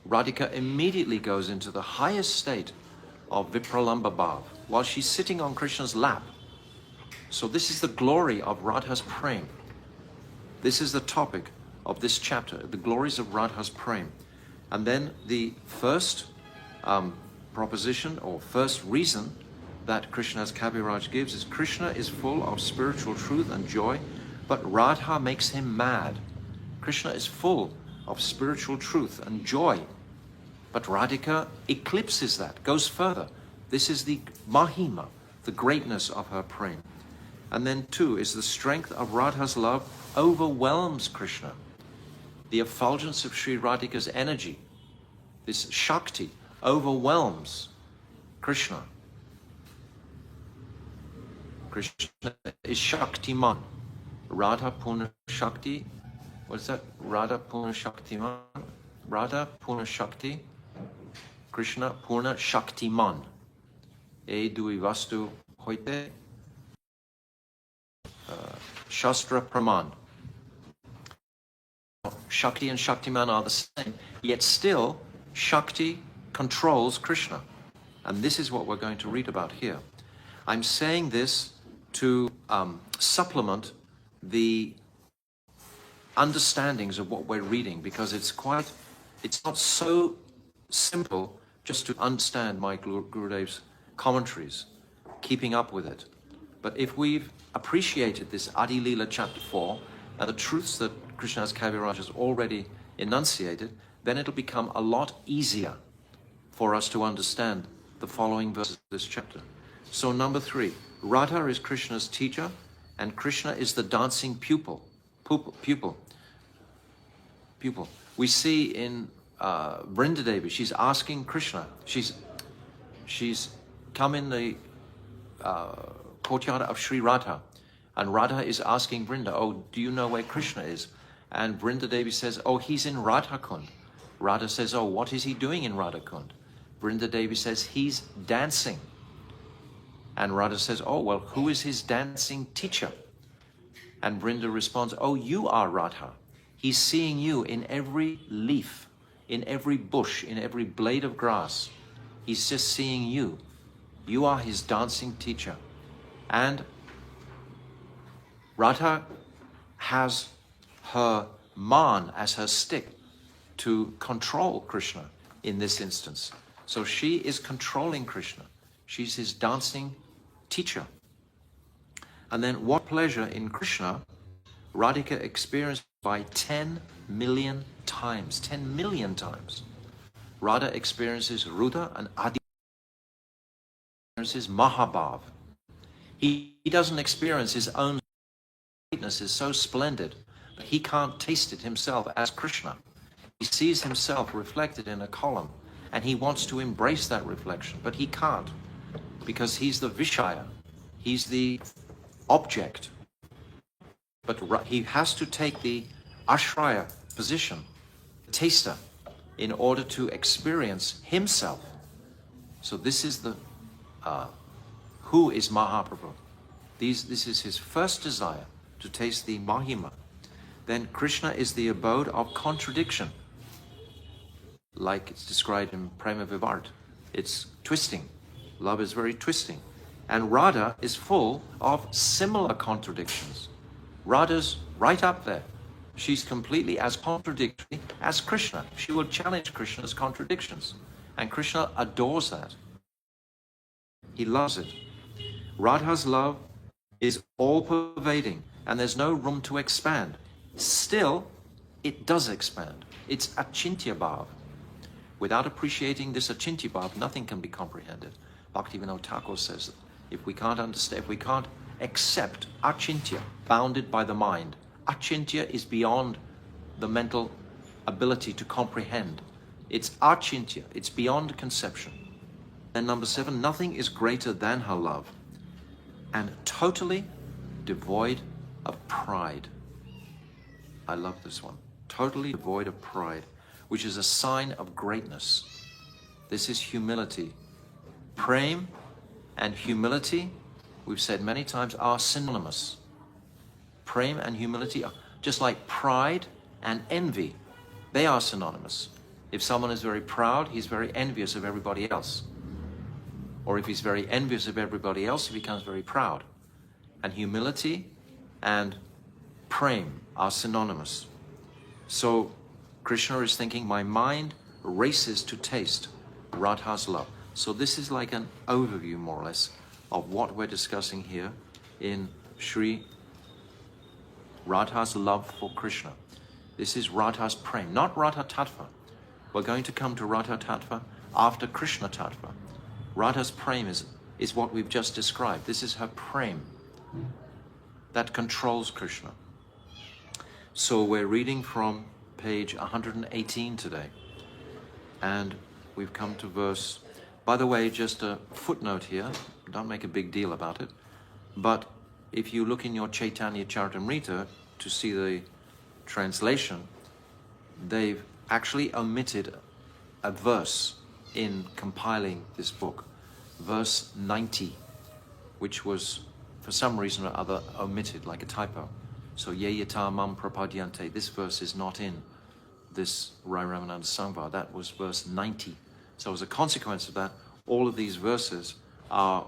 Radhika immediately goes into the highest state of Vipralamba Bhav while she's sitting on Krishna's lap. So this is the glory of Radha's Prem. This is the topic of this chapter, the glories of Radha's Prem. And then the first proposition or first reason that Krishnadas Kaviraj gives is Krishna is full of spiritual truth and joy, but Radha makes him mad. Krishna is full of spiritual truth and joy, but Radhika eclipses that, goes further. This is the Mahima, the greatness of her Prem. And then 2 is the strength of Radha's love overwhelms Krishna. The effulgence of Sri Radhika's energy, this Shakti, overwhelms Krishna. Krishna is Shaktiman. Radha Purna Shakti. What is that? Radha Purna Shaktiman. Radha Purna Shakti. Krishna Purna Shaktiman. E dui vastu hoite. Shastra Praman. Shakti and Shaktiman are the same, yet still Shakti controls Krishna. And this is what we're going to read about here. I'm saying this to supplement the understandings of what we're reading, because it's not so simple just to understand my Gurudev's commentaries, keeping up with it. But if we've appreciated this Adi Lila chapter 4 and the truths that Krishnadas Kaviraj has already enunciated, then it'll become a lot easier for us to understand the following verses of this chapter. So number 3, Radha is Krishna's teacher and Krishna is the dancing pupil. We see in Vrindadevi, she's asking Krishna, she's come in the courtyard of Sri Radha, and Radha is asking Vrinda, oh, do you know where Krishna is? And Vrindadevi says, oh, he's in Radhakund. Radha says, oh, what is he doing in Radhakund? Vrindadevi says, he's dancing. And Radha says, oh, well, who is his dancing teacher? And Vrinda responds, oh, you are Radha. He's seeing you in every leaf, in every bush, in every blade of grass. He's just seeing you. You are his dancing teacher. And Radha has her man as her stick to control Krishna in this instance. So she is controlling Krishna. She's his dancing teacher. And then what pleasure in Krishna Radhika experienced by 10 million times. 10 million times. Radha experiences Rudha and Adi experiences Mahabhav. He doesn't experience his own greatness is so splendid that he can't taste it himself as Krishna. He sees himself reflected in a column and he wants to embrace that reflection, but he can't because he's the Vishaya. He's the object. But he has to take the Ashraya position, the taster, in order to experience himself. So this is the who is Mahaprabhu. This is his first desire, to taste the Mahima. Then Krishna is the abode of contradiction, like it's described in Prema Vivart. It's twisting. Love is very twisting. And Radha is full of similar contradictions. Radha's right up there. She's completely as contradictory as Krishna. She will challenge Krishna's contradictions. And Krishna adores that. He loves it. Radha's love is all-pervading, and there's no room to expand. Still, it does expand. It's achintya bhav. Without appreciating this achintya bhav, nothing can be comprehended. Bhaktivinoda Thakur says that if we can't understand, if we can't accept achintya, bounded by the mind, achintya is beyond the mental ability to comprehend. It's achintya, it's beyond conception. And number 7, nothing is greater than her love, and totally devoid of pride. I love this one. Totally devoid of pride, which is a sign of greatness. This is humility. Prem and humility, we've said many times, are synonymous. Prem and humility are just like pride and envy. They are synonymous. If someone is very proud, he's very envious of everybody else. Or if he's very envious of everybody else, he becomes very proud. And humility and prem are synonymous. So Krishna is thinking, my mind races to taste Radha's love. So this is like an overview, more or less, of what we're discussing here in Sri Radha's love for Krishna. This is Radha's prem, not Radha Tattva. We're going to come to Radha Tattva after Krishna Tattva. Radha's prem is what we've just described. This is her prem that controls Krishna. So we're reading from page 118 today. And we've come to verse... By the way, just a footnote here. Don't make a big deal about it. But if you look in your Chaitanya Charitamrita to see the translation, they've actually omitted a verse in compiling this book, verse 90, which was for some reason or other omitted, like a typo. So ye yata mam prapadyante, this verse is not in this Rai Ramananda Sangvar. That was verse 90. So as a consequence of that, all of these verses are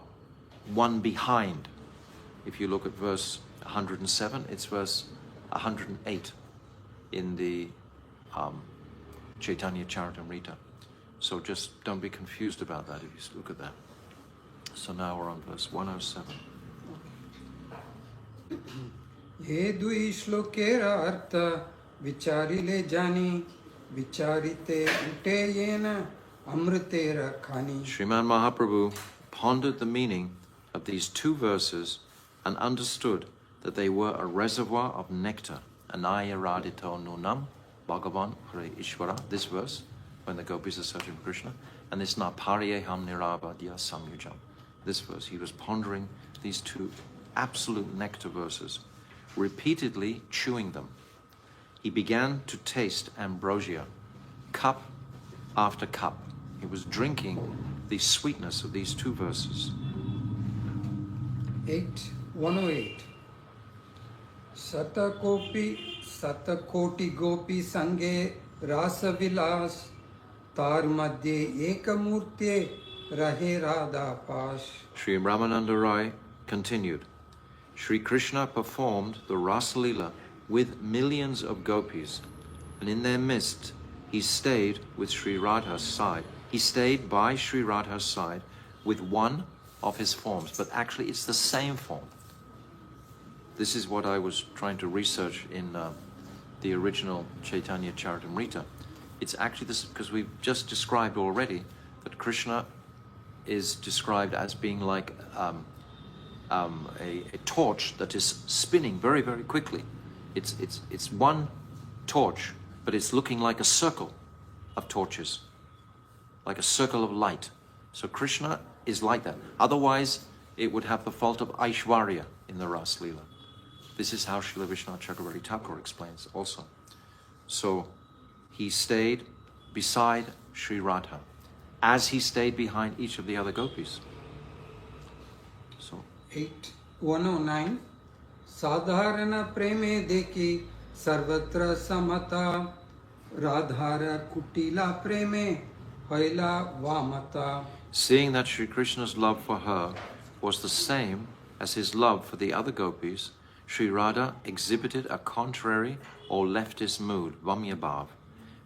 one behind. If you look at verse 107, it's verse 108 in the Chaitanya Charitamrita. So just don't be confused about that if you look at that. So now we're on verse 107. Ye dui shlokera artha vicharile jani vicharite ute yena amritera khani. Sriman Mahaprabhu pondered the meaning of these two verses and understood that they were a reservoir of nectar. Anaya radito nunam Bhagavan Hare Ishvara, this verse, when the gopis are searching for Krishna, and this Naparyeham Nirabadya Samyujam, this verse. He was pondering these two absolute nectar verses, repeatedly chewing them. He began to taste ambrosia, cup after cup. He was drinking the sweetness of these two verses. 108. Satakoti gopi sange rasa vilas tar madhye ekamurtye rahe radha pas. Sri Ramananda Rai continued, Sri Krishna performed the Rasa Leela with millions of gopis, and in their midst he stayed with Sri Radha's side. He stayed by Sri Radha's side with one of his forms, but actually it's the same form. This is what I was trying to research in the original Chaitanya Charitamrita. It's actually this, because we've just described already that Krishna is described as being like a torch that is spinning very, very quickly. It's one torch, but it's looking like a circle of torches, like a circle of light. So Krishna is like that. Otherwise, it would have the fault of Aishwarya in the Ras Leela. This is how Srila Vishwanath Chakravarti Thakur explains also. So he stayed beside Sri Radha as he stayed behind each of the other gopis. So 109 Sadharana preme deki sarvatra samata Radhara kutila preme haila vamata. Seeing that Sri Krishna's love for her was the same as his love for the other gopis, Sri Radha exhibited a contrary or leftist mood, Vamyabhav,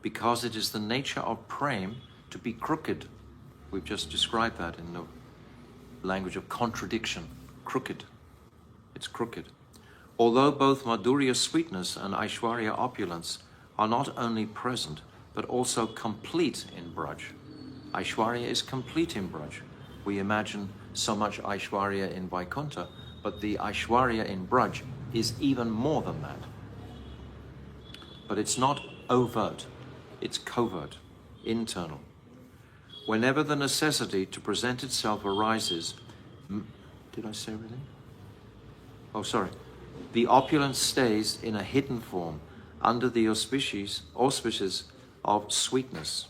because it is the nature of prem to be crooked. We've just described that in the language of contradiction. Crooked. It's crooked. Although both Madhurya sweetness and Aishwarya opulence are not only present, but also complete in Braj. Aishwarya is complete in Braj. We imagine so much Aishwarya in Vaikuntha, but the Aishwarya in Braj is even more than that. But it's not overt, it's covert, internal. Whenever the necessity to present itself arises, did I say everything? Oh, sorry. The opulence stays in a hidden form under the auspices of sweetness.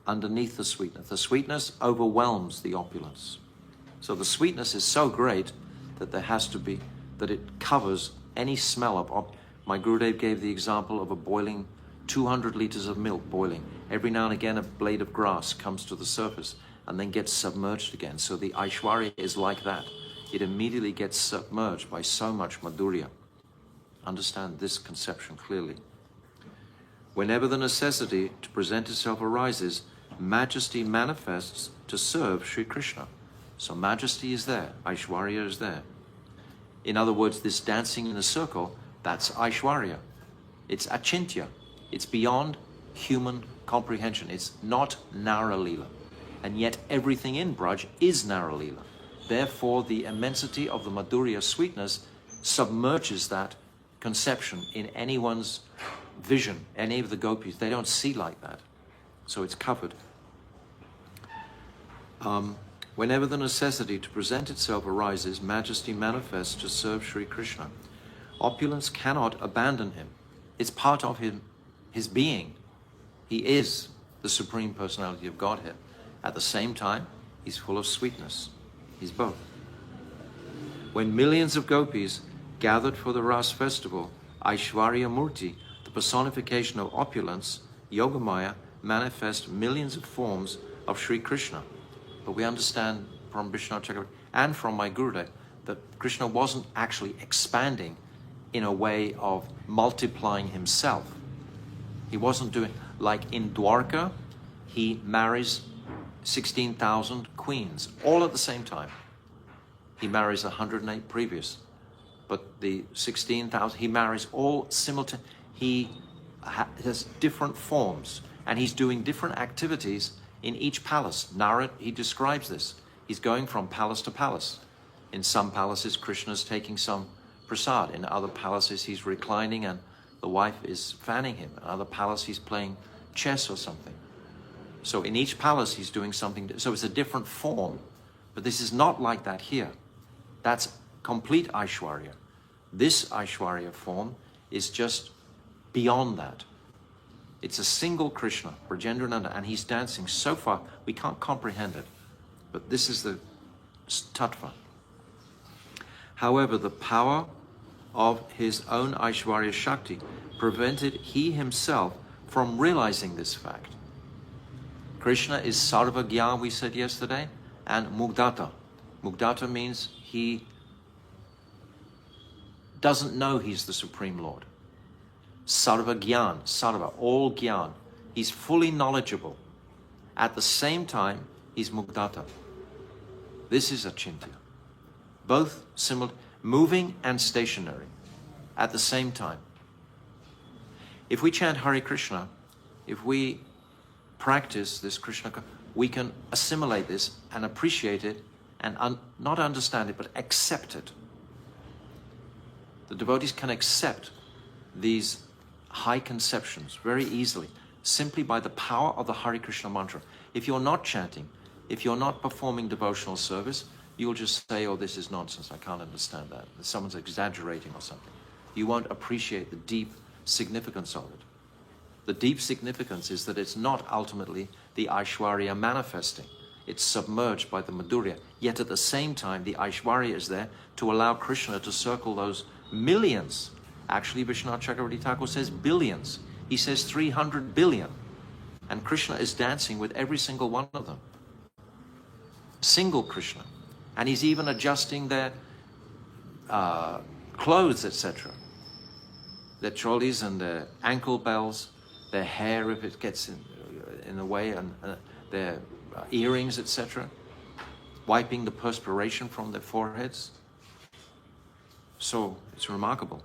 Underneath the sweetness. The sweetness overwhelms the opulence. So the sweetness is so great that there has to be, that it covers any smell of. My Gurudev gave the example of a boiling 200 liters of milk boiling. Every now and again a blade of grass comes to the surface and then gets submerged again. So the Aishwarya is like that. It immediately gets submerged by so much Madhurya. Understand this conception clearly. Whenever the necessity to present itself arises, majesty manifests to serve Sri Krishna. So majesty is there, Aishwarya is there. In other words, this dancing in a circle, that's Aishwarya. It's achintya. It's beyond human comprehension. It's not Naralila. And yet everything in Braj is Naralila. Therefore, the immensity of the Madhurya sweetness submerges that conception in anyone's vision. Any of the gopis, they don't see like that. So it's covered. Whenever the necessity to present itself arises, majesty manifests to serve Sri Krishna. Opulence cannot abandon him. It's part of his being. He is the Supreme Personality of Godhead. At the same time, he's full of sweetness. He's both. When millions of gopis gathered for the Ras festival, Aishwarya Murti, the personification of opulence, Yogamaya, manifest millions of forms of Sri Krishna. But we understand from Vishwanath Chakravarti and from my Gurudev that Krishna wasn't actually expanding in a way of multiplying himself. He wasn't doing, like in Dwarka, he marries 16,000 queens, all at the same time. He marries 108 previous. But the 16,000, he marries all simultaneously. He has different forms, and he's doing different activities in each palace. Narad, he describes this. He's going from palace to palace. In some palaces, Krishna's taking some prasad. In other palaces, he's reclining and the wife is fanning him. In other palaces, he's playing chess or something. So in each palace, he's doing something. So it's a different form. But this is not like that here. That's complete Aishwarya. This Aishwarya form is just beyond that. It's a single Krishna, Brajendrananda, and he's dancing so far, we can't comprehend it. But this is the tattva. However, the power of his own Aishwarya Shakti prevented he himself from realizing this fact. Krishna is Sarvagya, we said yesterday, and Mugdata. Mugdata means he doesn't know he's the Supreme Lord. Sarva Gyan, Sarva, all Gyan. He's fully knowledgeable. At the same time, he's Mugdata. This is Achintya. Both moving and stationary at the same time. If we chant Hare Krishna, if we practice this Krishna, we can assimilate this and appreciate it and not understand it, but accept it. The devotees can accept these high conceptions very easily, simply by the power of the Hare Krishna mantra. If you're not chanting, if you're not performing devotional service, you'll just say, oh, this is nonsense, I can't understand that. Someone's exaggerating or something. You won't appreciate the deep significance of it. The deep significance is that it's not ultimately the Aishwarya manifesting. It's submerged by the Madhurya. Yet at the same time, the Aishwarya is there to allow Krishna to circle those millions. Actually, Vishwanath Chakravarti Thakur says billions. He says 300 billion. And Krishna is dancing with every single one of them. Single Krishna. And he's even adjusting their clothes, etc. Their trolleys and their ankle bells, their hair if it gets in the way, and their earrings, etc. Wiping the perspiration from their foreheads. So it's remarkable,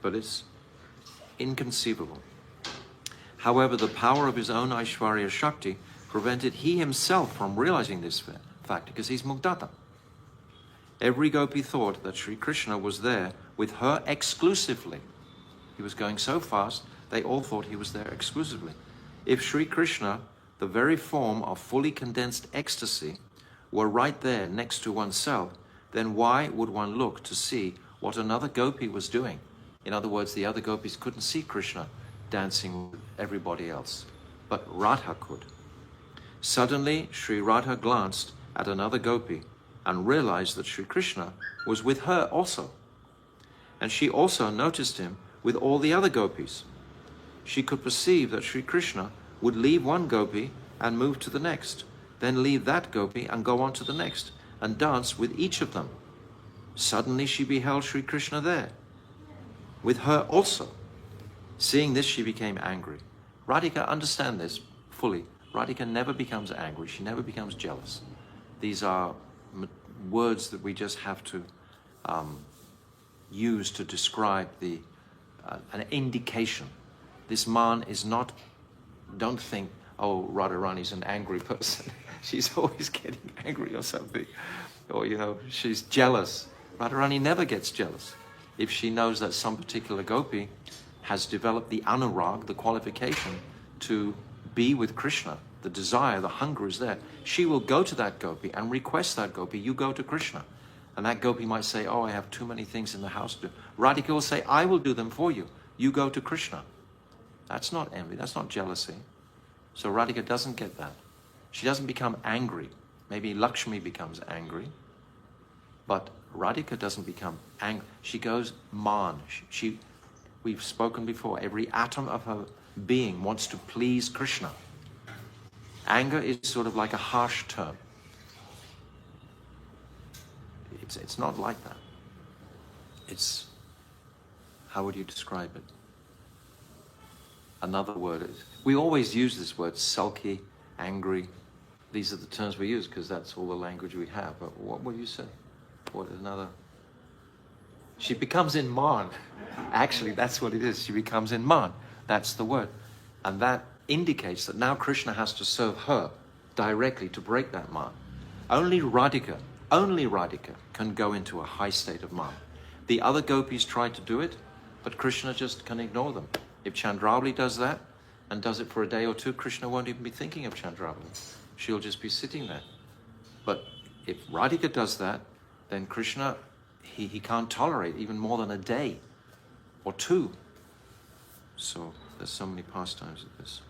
but it's inconceivable. However, the power of his own Aishwarya Shakti prevented he himself from realizing this fact, because he's Mugdata. Every gopi thought that Sri Krishna was there with her exclusively. He was going so fast, they all thought he was there exclusively. If Sri Krishna, the very form of fully condensed ecstasy, were right there next to oneself, then why would one look to see what another gopi was doing? In other words, the other gopis couldn't see Krishna dancing with everybody else, but Radha could. Suddenly, Sri Radha glanced at another gopi and realized that Sri Krishna was with her also. And she also noticed him with all the other gopis. She could perceive that Sri Krishna would leave one gopi and move to the next, then leave that gopi and go on to the next, and dance with each of them. Suddenly she beheld Sri Krishna there, with her also. Seeing this, she became angry. Radhika, understand this fully. Radhika never becomes angry. She never becomes jealous. These are words that we just have to use to describe an indication. This man is not, don't think, oh, Radharani's an angry person. She's always getting angry or something. Or, she's jealous. Radharani never gets jealous. If she knows that some particular gopi has developed the anurag, the qualification to be with Krishna, the desire, the hunger is there, she will go to that gopi and request that gopi, you go to Krishna. And that gopi might say, oh, I have too many things in the house to do. Radhika will say, I will do them for you. You go to Krishna. That's not envy, that's not jealousy. So Radhika doesn't get that. She doesn't become angry. Maybe Lakshmi becomes angry, but Radhika doesn't become angry. She goes man. We've spoken before, every atom of her being wants to please Krishna. Anger is sort of like a harsh term. It's not like that. It's, how would you describe it? Another word is, we always use this word, sulky, angry. These are the terms we use because that's all the language we have. But what would you say? What another? She becomes in man. Actually, that's what it is. She becomes in man. That's the word. And that indicates that now Krishna has to serve her directly to break that man. Only Radhika can go into a high state of man. The other gopis try to do it, but Krishna just can ignore them. If Chandravali does that and does it for a day or two, Krishna won't even be thinking of Chandravali. She'll just be sitting there. But if Radhika does that, then Krishna, he can't tolerate even more than a day or two. So there's so many pastimes of this.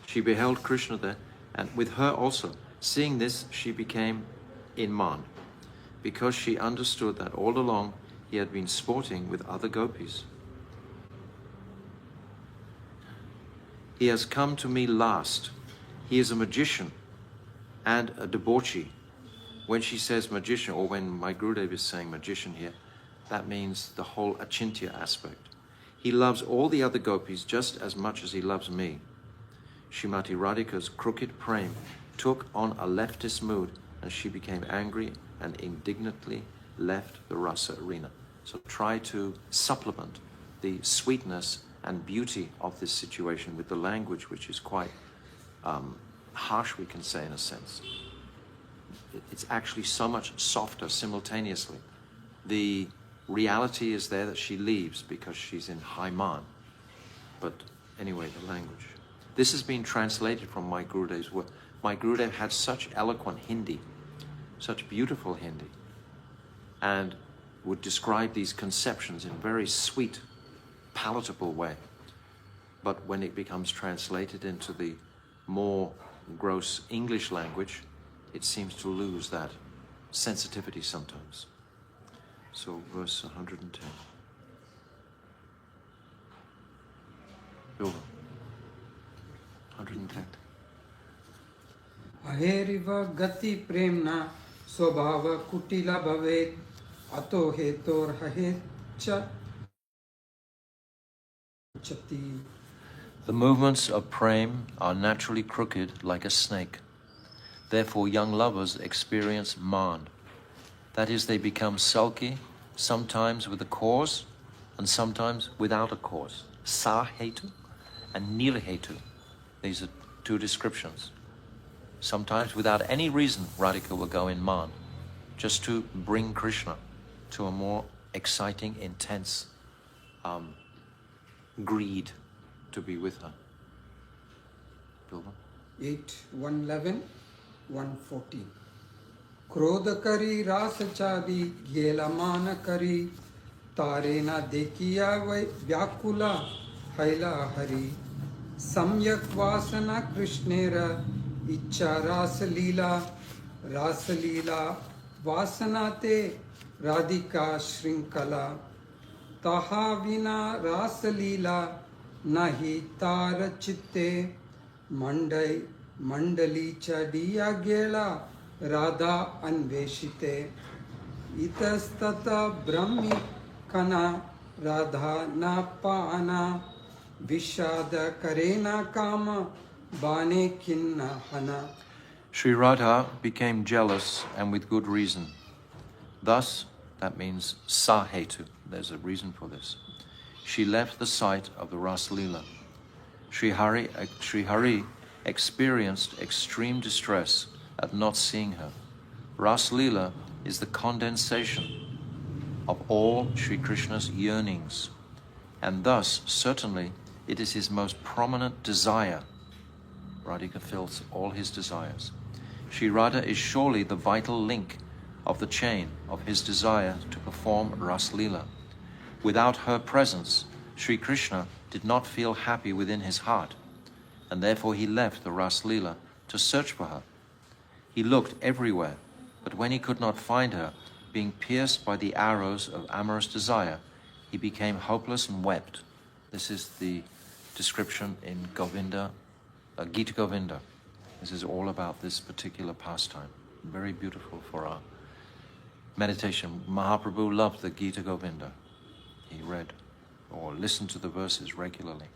She beheld Krishna there, and with her also. Seeing this, she became in man, because she understood that all along he had been sporting with other gopis. He has come to me last. He is a magician and a debauchee. When she says magician, or when my Gurudev is saying magician here, That means the whole achintya aspect. He loves all the other gopis just as much as he loves me. Srimati Radhika's crooked prem took on a leftist mood, and she became angry and indignantly left the rasa arena. So try to supplement the sweetness and beauty of this situation with the language, which is quite harsh, we can say, in a sense. It's actually so much softer simultaneously. The reality is there that she leaves because she's in high man. But anyway, the language. This has been translated from my Gurudev's work. My Gurudev had such eloquent Hindi, such beautiful Hindi, and would describe these conceptions in a very sweet, palatable way. But when it becomes translated into the more gross English language, it seems to lose that sensitivity sometimes. So verse 110. Over. 110. Aheriva gati premna swabhava kutila bhavet ato hetor hahecha chati. The movements of prem are naturally crooked like a snake. Therefore young lovers experience man. That is, they become sulky, sometimes with a cause and sometimes without a cause. Sa-hetu and nir-hetu. These are two descriptions. Sometimes without any reason, Radhika will go in man, just to bring Krishna to a more exciting, intense greed to be with her. Bilba? 8, 111, 114. Krodha kari rasa chadi gela mana kari tarena dekiya vai vyakula haila hari samyak vasana krishnera ichcha rasa lila vasanate radhika shrinkala taha vina rasa lila nahi tar chitte mandali chadiya gela Radha anveshite itastata brahmi kana Radha na paana vishada karena kama bane kinna hana. Sri Radha became jealous, and with good reason. Thus, that means sa-hetu, there's a reason for this. She left the site of the Ras Leela. Sri Hari experienced extreme distress at not seeing her. Ras Leela is the condensation of all Sri Krishna's yearnings, and thus, certainly, it is his most prominent desire. Radhika fills all his desires. Sri Radha is surely the vital link of the chain of his desire to perform Ras Leela. Without her presence, Sri Krishna did not feel happy within his heart, and therefore he left the Ras Leela to search for her. He looked everywhere, but when he could not find her, being pierced by the arrows of amorous desire, he became hopeless and wept. This is the description in Govinda, Gita Govinda. This is all about this particular pastime. Very beautiful for our meditation. Mahaprabhu loved the Gita Govinda. He read or listened to the verses regularly.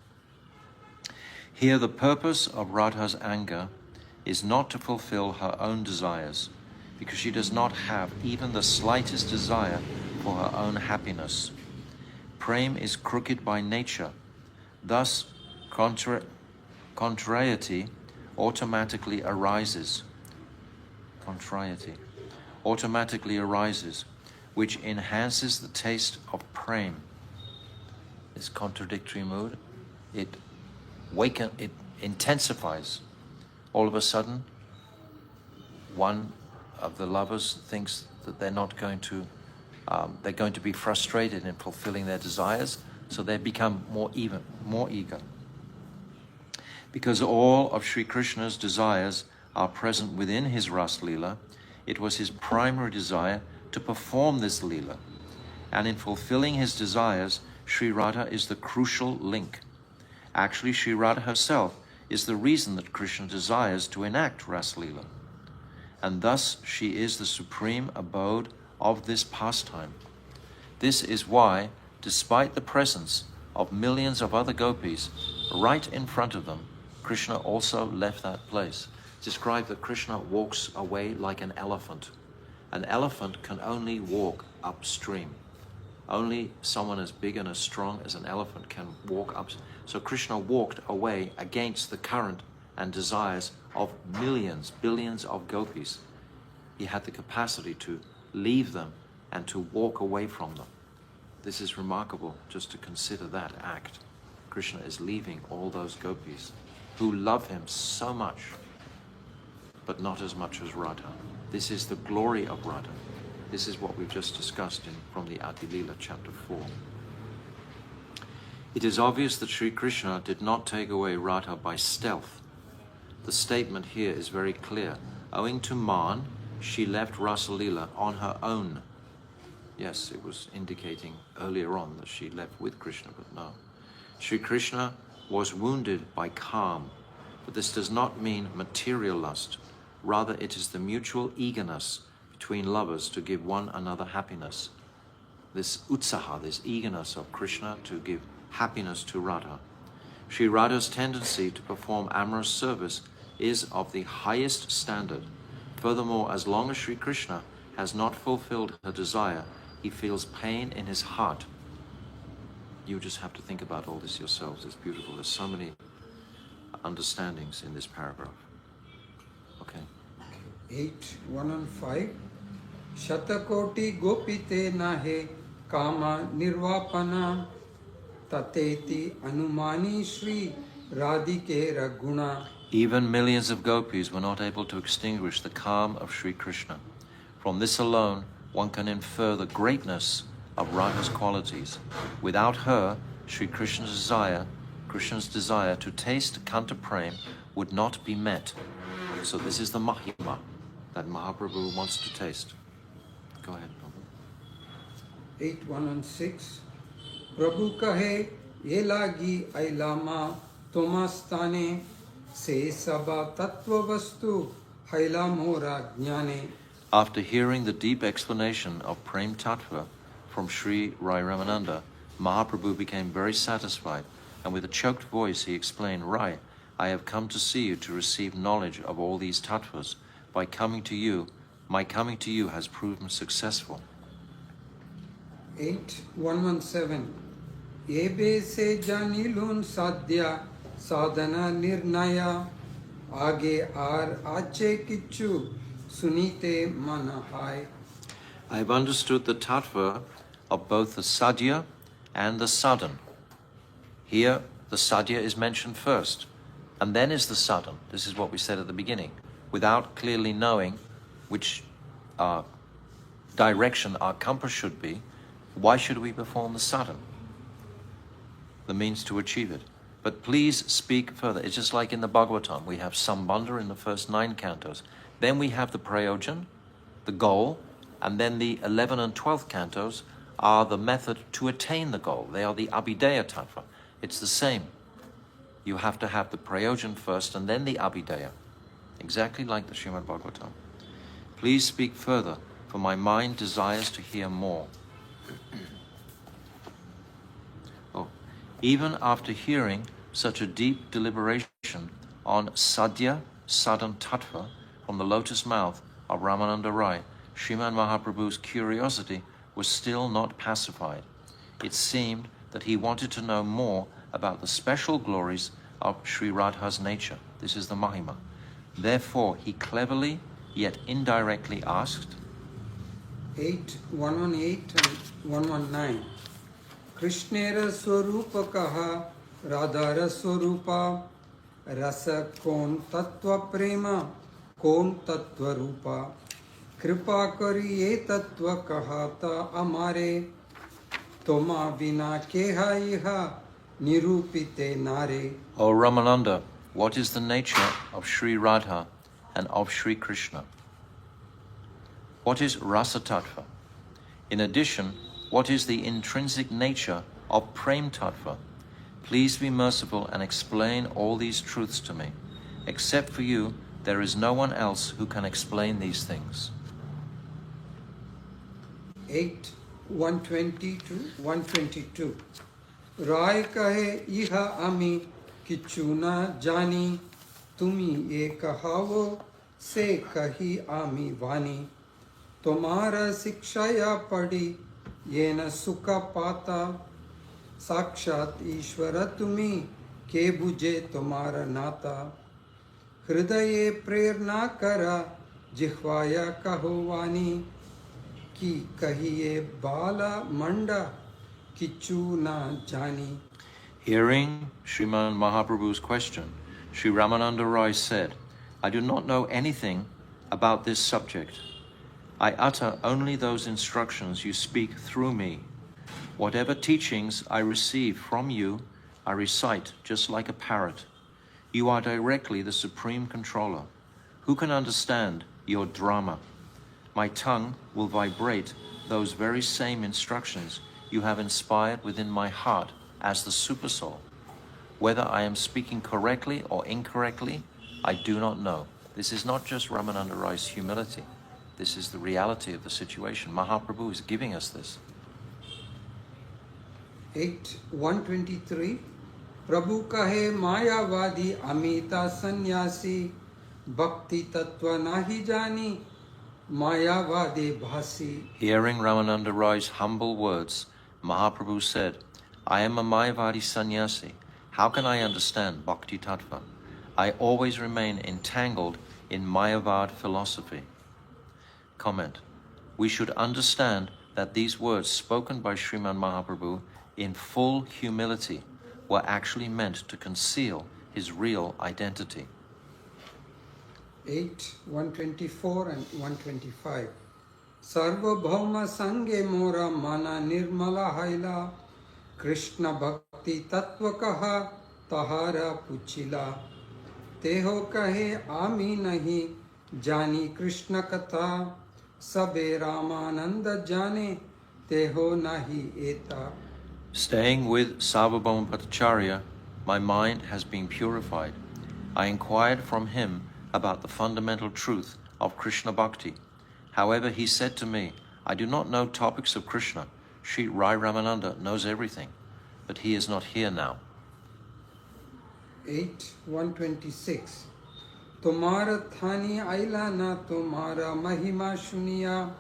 Here the purpose of Radha's anger is not to fulfill her own desires, because she does not have even the slightest desire for her own happiness. Prem is crooked by nature. Thus, contrariety automatically arises. Which enhances the taste of prem. This contradictory mood, it intensifies. All of a sudden, one of the lovers thinks that they're going to be frustrated in fulfilling their desires, so they become more eager. Because all of Sri Krishna's desires are present within his Ras Leela, it was his primary desire to perform this Leela. And in fulfilling his desires, Sri Radha is the crucial link. Actually, Sri Radha herself is the reason that Krishna desires to enact Ras Leela. And thus she is the supreme abode of this pastime. This is why, despite the presence of millions of other gopis right in front of them, Krishna also left that place. Describe that Krishna walks away like an elephant. An elephant can only walk upstream. Only someone as big and as strong as an elephant can walk up. So Krishna walked away against the current and desires of millions, billions of gopis. He had the capacity to leave them and to walk away from them. This is remarkable just to consider that act. Krishna is leaving all those gopis who love him so much, but not as much as Radha. This is the glory of Radha. This is what we've just discussed from the Adi Leela chapter 4. It is obvious that Sri Krishna did not take away Radha by stealth. The statement here is very clear. Owing to Man, she left Rasa Leela on her own. Yes, it was indicating earlier on that she left with Krishna, but no. Sri Krishna was wounded by Kam, but this does not mean material lust. Rather, it is the mutual eagerness between lovers to give one another happiness. This utsaha, this eagerness of Krishna to give happiness to Radha. Sri Radha's tendency to perform amorous service is of the highest standard. Furthermore, as long as Sri Krishna has not fulfilled her desire, he feels pain in his heart. You just have to think about all this yourselves. It's beautiful. There's so many understandings in this paragraph. Okay. 8, 1 and 5. Shatakoti gopite nahe kama nirvapana tateti anumani Shri Radhike raguna. Even millions of gopis were not able to extinguish the calm of Sri Krishna. From this alone, one can infer the greatness of Radha's qualities. Without her, Sri Krishna's desire to taste Kanta Prem would not be met. So this is the Mahima that Mahaprabhu wants to taste. Go ahead, Prabhu. 8, 1 and 6. Prabhu kahe ye lagi ailama tomastane se saba tattva vastu haila mora jnane. After hearing the deep explanation of Prem Tattva from Sri Rai Ramananda, Mahaprabhu became very satisfied, and with a choked voice he explained, Rai, I have come to see you to receive knowledge of all these tattvas. By coming to you, my coming to you has proven successful. 8, 117. Ebe se janilun sadhya sadhana nirnaya age ar ache kichu sunite manahai. I have understood the tattva of both the sadhya and the sadhan. Here, the sadhya is mentioned first, and then is the sadhan. This is what we said at the beginning. Without clearly knowing which direction our compass should be, why should we perform the sadhan? The means to achieve it. But please speak further. It's just like in the Bhagavatam. We have Sambandha in the first 9 cantos. Then we have the Prayojan, the goal, and then the 11 and 12th cantos are the method to attain the goal. They are the Abhideya Tattva. It's the same. You have to have the Prayojan first and then the Abhideya. Exactly like the Srimad Bhagavatam. Please speak further, for my mind desires to hear more. Even after hearing such a deep deliberation on Sadhya, Sadhan Tattva from the lotus mouth of Ramananda Rai, Sriman Mahaprabhu's curiosity was still not pacified. It seemed that he wanted to know more about the special glories of Sri Radha's nature. This is the Mahima. Therefore, he cleverly yet indirectly asked, 8, 118 and 119. Krishnera Swarupa kaha Radhara Swarupa Rasa kon Tattva Prema kon Tattva Rupa Kripa kari ye Tattva kahata amare Toma vina keha iha nirupite nare. O Ramananda, what is the nature of Sri Radha and of Sri Krishna? What is Rasa Tattva? In addition, what is the intrinsic nature of Prem Tattva? Please be merciful and explain all these truths to me. Except for you, there is no one else who can explain these things. 8, 120 to 122. Rai kahe iha ami kichu na jani, tumi ye kahavo se kahi ami vani. Tomara sikshaya padi yena sukha pata, sakshat ishvara tumi ke buje tomara nata. Hridaye prerna kara jihvaya kaho vani, ki kahiye bala manda kichu na jani. Hearing Sriman Mahaprabhu's question, Sri Ramananda Rai said, I do not know anything about this subject. I utter only those instructions you speak through me. Whatever teachings I receive from you, I recite just like a parrot. You are directly the Supreme Controller. Who can understand your drama? My tongue will vibrate those very same instructions you have inspired within my heart as the Supersoul. Whether I am speaking correctly or incorrectly, I do not know. This is not just Ramananda Rai's humility. This is the reality of the situation. Mahaprabhu is giving us this. 123. Prabhu kahe mayavadi amita sannyasi, bhakti tattva nahi jani, mayavadi bhasi. Hearing Ramananda Rai's humble words, Mahaprabhu said, I am a Mayavadi sannyasi. How can I understand Bhakti Tattva? I always remain entangled in Mayavad philosophy. Comment. We should understand that these words spoken by Sriman Mahaprabhu in full humility were actually meant to conceal his real identity. 124 and 125. Sarva bhauma sange mora mana nirmala haila, Krishna bhakti tattva kaha tahara puchila. Teho kahe ami nahi jani Krishna katha, sabe Ramananda jane teho nahi eta. Staying with Sarvabhauma Bhattacharya, my mind has been purified. I inquired from him about the fundamental truth of Krishna Bhakti. However, he said to me, I do not know topics of Krishna. Sri Rai Ramananda knows everything, but he is not here now. 126. Tumhara thani aila na tumhara mahima shuniya,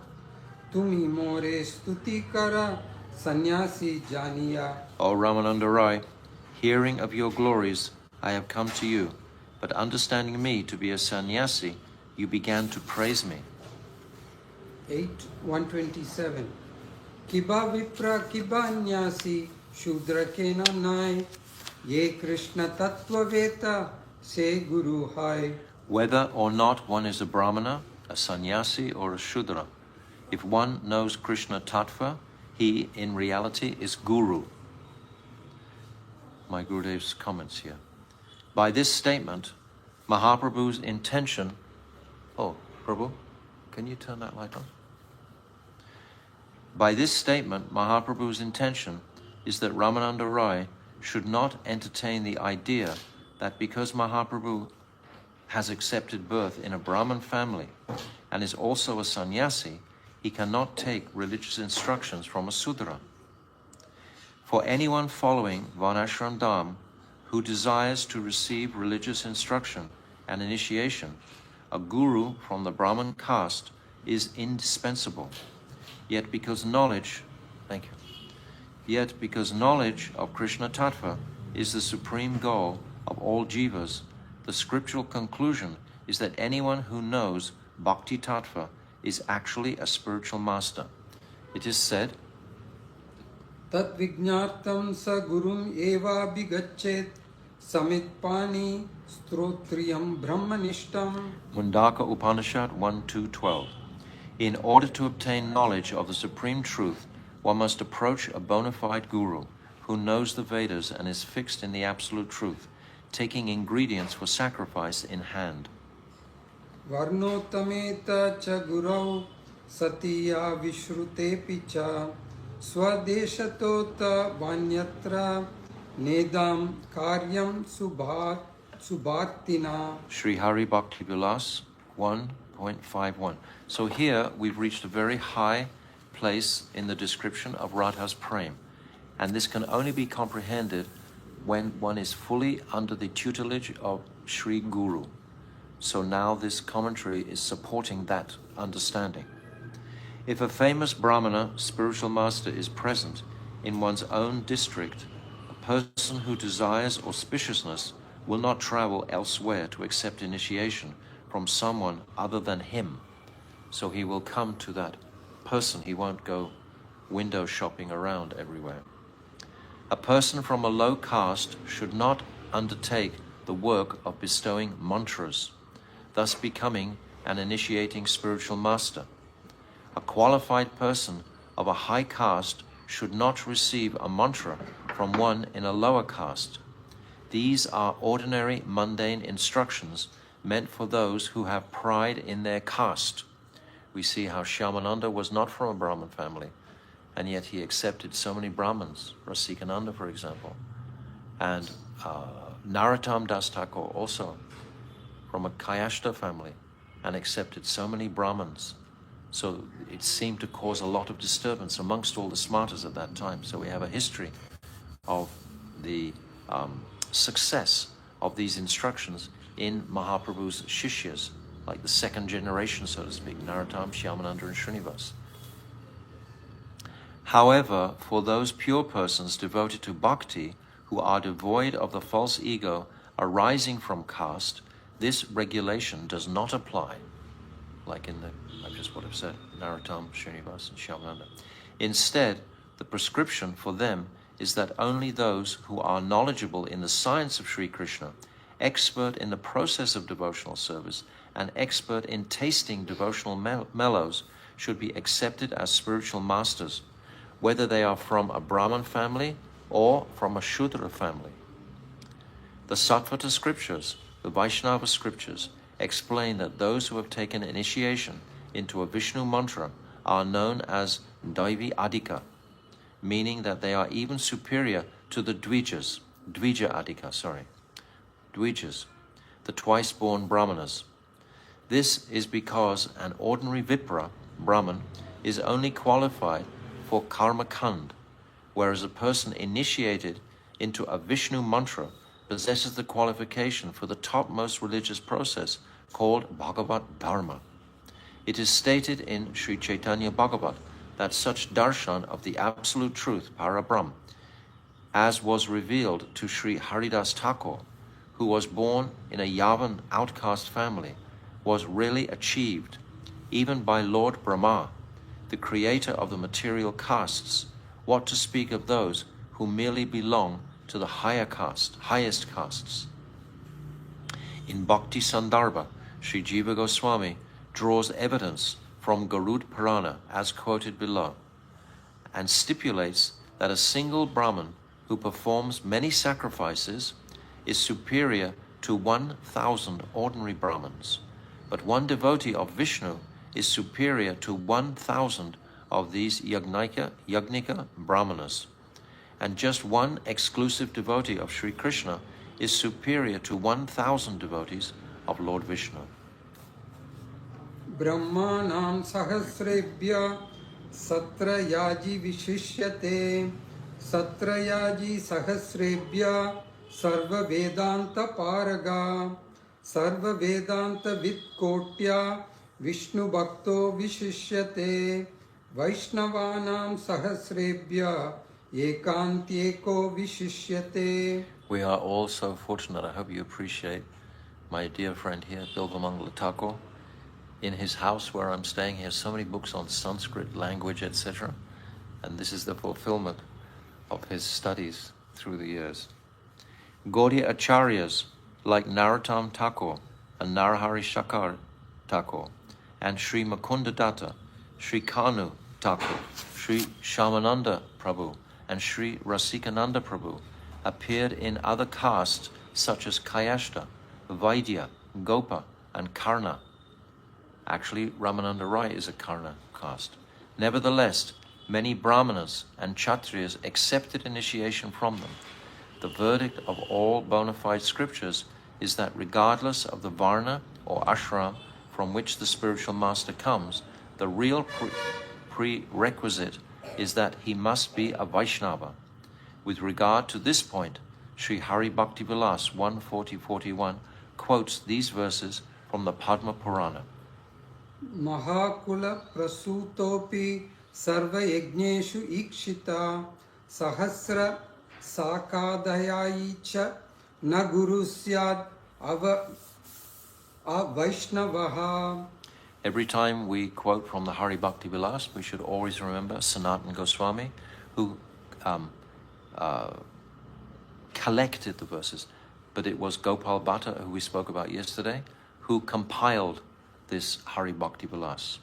tumi more stuti kara sannyasi janiya. O Ramananda Rai, hearing of your glories, I have come to you, but understanding me to be a sannyasi, you began to praise me. 127. Kiba vipra kiba nyasi shudra kena nai, ye Krishna tattva veta se guru hai. Whether or not one is a brahmana, a sannyasi, or a shudra, if one knows Krishna tattva, he in reality is guru. My Gurudev's comments here. By this statement, Mahaprabhu's intention... Oh, Prabhu, can you turn that light on? By this statement, Mahaprabhu's intention is that Ramananda Rai should not entertain the idea that because Mahaprabhu has accepted birth in a Brahmin family and is also a sannyasi, he cannot take religious instructions from a Sudra. For anyone following Varnashram Dham who desires to receive religious instruction and initiation, a guru from the Brahmin caste is indispensable. Yet because knowledge of Krishna Tattva is the supreme goal of all jivas, the scriptural conclusion is that anyone who knows Bhakti Tattva is actually a spiritual master. It is said, Tat vijñartam sa gurum eva bigachet samitpani strotriyam brahmanishtam. Mundaka Upanishad 1.2.12. In order to obtain knowledge of the supreme truth, one must approach a bona fide guru who knows the Vedas and is fixed in the absolute truth, taking ingredients for sacrifice in hand. Varnotameta cha gurau satiya vishrute picha swadeshatota vanyatra nedam karyam subhartina. Sri Hari Bhakti Vilas 1.51. So here we've reached a very high place in the description of Radha's Prem, and this can only be comprehended when one is fully under the tutelage of Sri Guru. So now this commentary is supporting that understanding. If a famous Brahmana spiritual master is present in one's own district, a person who desires auspiciousness will not travel elsewhere to accept initiation from someone other than him. So he will come to that person. He won't go window shopping around everywhere. A person from a low caste should not undertake the work of bestowing mantras, thus becoming an initiating spiritual master. A qualified person of a high caste should not receive a mantra from one in a lower caste. These are ordinary mundane instructions meant for those who have pride in their caste. We see how Shyamananda was not from a Brahmin family, and yet he accepted so many Brahmins, Rasikananda for example, and Narottam Das Thakur also from a Kayashta family, and accepted so many Brahmins. So it seemed to cause a lot of disturbance amongst all the smartas at that time. So we have a history of the success of these instructions in Mahaprabhu's Shishyas, like the second generation, so to speak, Narottam, Shyamananda and Srinivas. However, for those pure persons devoted to bhakti, who are devoid of the false ego arising from caste, this regulation does not apply, like in just what I've said, Narottam, Srinivas and Shyamananda. Instead, the prescription for them is that only those who are knowledgeable in the science of Sri Krishna, expert in the process of devotional service, and expert in tasting devotional mellows should be accepted as spiritual masters, whether they are from a Brahmin family or from a Shudra family. The Sattvata scriptures, the Vaishnava scriptures, explain that those who have taken initiation into a Vishnu mantra are known as Daivi Adhika, meaning that they are even superior to the Dvijas, the twice-born Brahmanas. This is because an ordinary Vipra, Brahman, is only qualified for Karma Kand, whereas a person initiated into a Vishnu mantra possesses the qualification for the topmost religious process called Bhagavat Dharma. It is stated in Sri Chaitanya Bhagavat that such darshan of the absolute truth, Parabrahm, as was revealed to Sri Haridas Thakur, who was born in a Yavan outcast family, was really achieved even by Lord Brahma, the creator of the material castes, what to speak of those who merely belong to the highest castes. In Bhakti Sandarbha, Sri Jiva Goswami draws evidence from Garud Purana as quoted below, and stipulates that a single Brahman who performs many sacrifices is superior to 1,000 ordinary Brahmins, but one devotee of Vishnu is superior to 1,000 of these Yagnika Brahmanas, and just one exclusive devotee of Sri Krishna is superior to 1,000 devotees of Lord Vishnu. Brahmanam sahasrebhya satrayaji vishishyate satrayaji sahasrebhya sarva vedanta paraga sarva vedanta vitkotya Vishnu bhakto vishishyate Vaishnavanam sahasrebhya ekantyeko vishishyate. We are all so fortunate. I hope you appreciate my dear friend here, Bilvamangala Thakur. In his house where I'm staying, he has so many books on Sanskrit language, etc. And this is the fulfillment of his studies through the years. Gaudiya Acharyas like Narottam Thakur and Narahari Shakar Thakur and Sri Mukunda Datta, Sri Kanu Thakur, Sri Shyamananda Prabhu and Sri Rasikananda Prabhu appeared in other castes such as Kayashta, Vaidya, Gopa and Karna. Actually, Ramananda Rai is a Karna caste. Nevertheless, many Brahmanas and Kshatriyas accepted initiation from them. The verdict of all bona fide scriptures is that regardless of the Varna or Ashram from which the spiritual master comes, the real prerequisite is that he must be a Vaishnava. With regard to this point, Sri Hari Bhakti Vilas 140-41 quotes these verses from the Padma Purana. Mahakula prasutopi sarva yajneshu ikshita sahasra sakadayaicha na guru syad avaishnavaha. Every time we quote from the Hari Bhakti Vilas, we should always remember Sanatana Goswami, who collected the verses, but it was Gopal Bhatta, who we spoke about yesterday, who compiled this Hari Bhakti Vilas.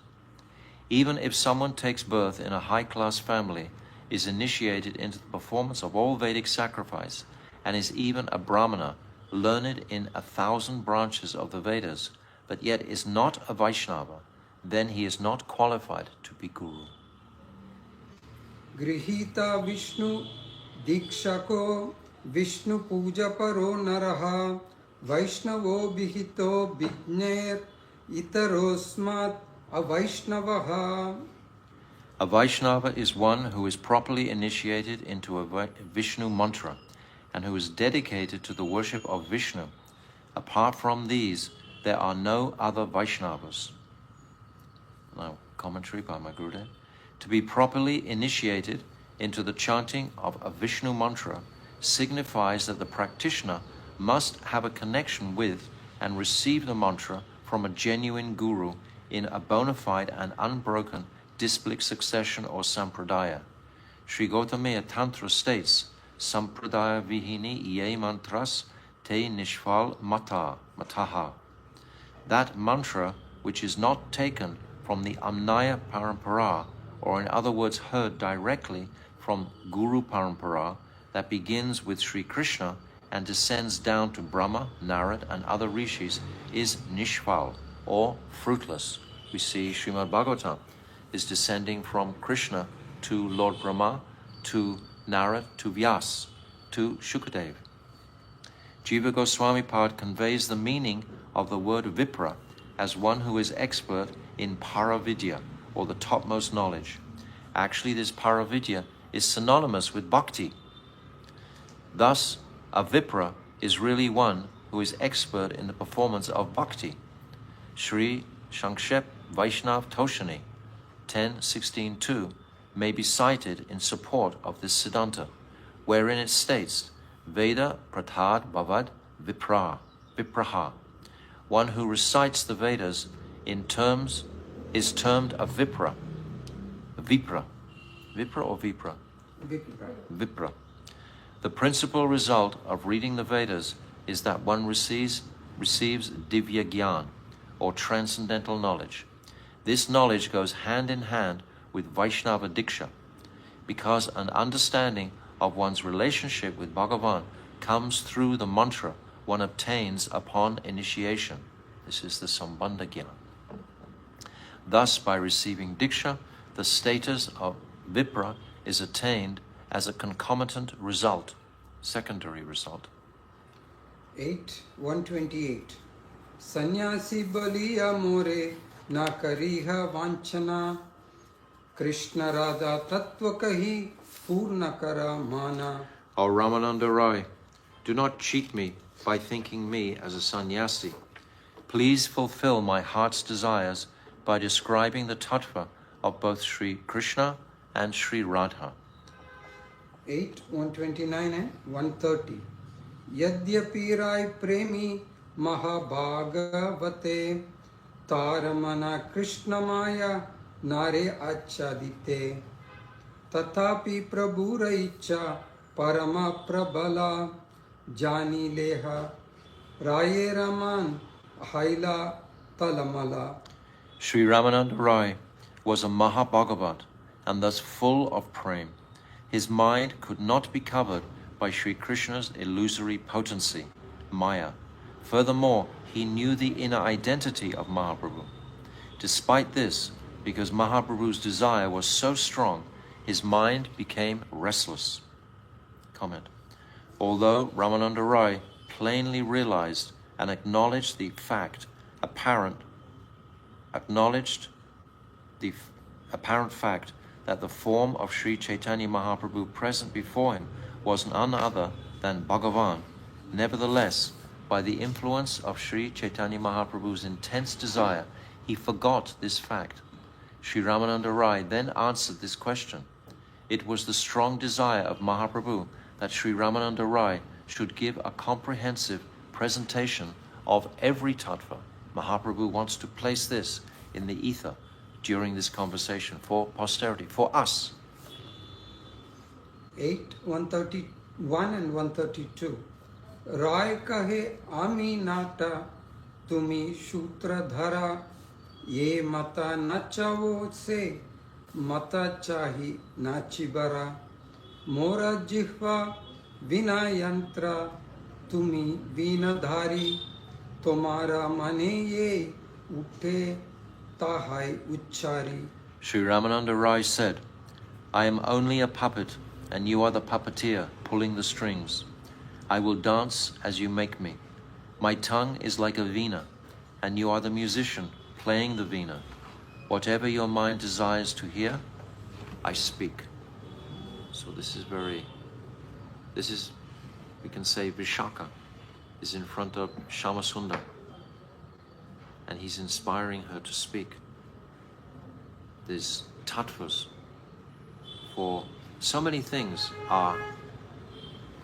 Even if someone takes birth in a high-class family, is initiated into the performance of all Vedic sacrifice, and is even a Brahmana, learned in 1,000 branches of the Vedas, but yet is not a Vaishnava, then he is not qualified to be Guru. Grihita Vishnu Dikshako Vishnu Puja Paro Naraha Vaishnavo Bihito Bigner Itarosmat Avaishnavaha. A Vaishnava is one who is properly initiated into a Vishnu mantra and who is dedicated to the worship of Vishnu. Apart from these, there are no other Vaishnavas. Now, commentary by my Gurudev. To be properly initiated into the chanting of a Vishnu mantra signifies that the practitioner must have a connection with and receive the mantra from a genuine guru in a bona fide and unbroken disciplic succession or sampradaya. Sri Gautamaya Tantra states, Sampradaya vihini ye mantras te nishval mataha. That mantra which is not taken from the Amnaya Parampara, or in other words heard directly from Guru Parampara, that begins with Sri Krishna and descends down to Brahma, Narad and other rishis, is nishval, or fruitless. We see Srimad Bhagavatam is descending from Krishna to Lord Brahma, to Narad, to Vyas, to Shukadev. Jiva Goswami Pad conveys the meaning of the word Vipra as one who is expert in Paravidya, or the topmost knowledge. Actually, this Paravidya is synonymous with Bhakti. Thus, a Vipra is really one who is expert in the performance of Bhakti. Sri Shankshep Vaishnav Toshani 10.16.2 may be cited in support of this Siddhanta, wherein it states, Veda Pratad Bhavad Vipraha. One who recites the Vedas in terms is termed a Vipra. Vipra. Vipra or Vipra? Vipra. The principal result of reading the Vedas is that one receives Divya Gyan, or transcendental knowledge. This knowledge goes hand in hand with Vaishnava Diksha, because an understanding of one's relationship with Bhagavan comes through the mantra one obtains upon initiation. This is the Sambandha Gyan. Thus, by receiving Diksha, the status of Vipra is attained as a concomitant result, secondary result. 128. Sannyasi baliya more na kariha vanchana Krishna Radha tattva kahi purna kara mana. O Ramananda Rai, do not cheat me by thinking me as a sannyasi. Please fulfill my heart's desires by describing the tattva of both Sri Krishna and Sri Radha. 129 and 130. Yadyapi Rai Premi Mahabhagavate Taramana Krishna Maya Nare Achadite Tatapi Prabhura Icha Parama Prabala Jani Leha Raye Raman Haila Talamala. Sri Ramananda Rai was a Mahabhagavat and thus full of prem. His mind could not be covered by Sri Krishna's illusory potency, Maya. Furthermore, he knew the inner identity of Mahaprabhu. Despite this, because Mahaprabhu's desire was so strong, his mind became restless. Comment. Although Ramananda Rai plainly realized and acknowledged the apparent fact that the form of Sri Chaitanya Mahaprabhu present before him was none other than Bhagavan. Nevertheless, by the influence of Sri Chaitanya Mahaprabhu's intense desire, he forgot this fact. Sri Ramananda Rai then answered this question. It was the strong desire of Mahaprabhu that Sri Ramananda Rai should give a comprehensive presentation of every tattva. Mahaprabhu wants to place this in the ether during this conversation for posterity, for us. 131 and 132. Rai kahe ami nata tumi shutradhara ye mata nachavo se mata chahi nachibara mora jihva vina yantra tumi vinadhari tomara mane ye utte tahai uchari. Sri Ramananda Rai said, I am only a puppet and you are the puppeteer pulling the strings. I will dance as you make me. My tongue is like a veena, and you are the musician playing the veena. Whatever your mind desires to hear, I speak. So this is, we can say Vishaka is in front of Shamasundar, and he's inspiring her to speak. These tattvas, for so many things are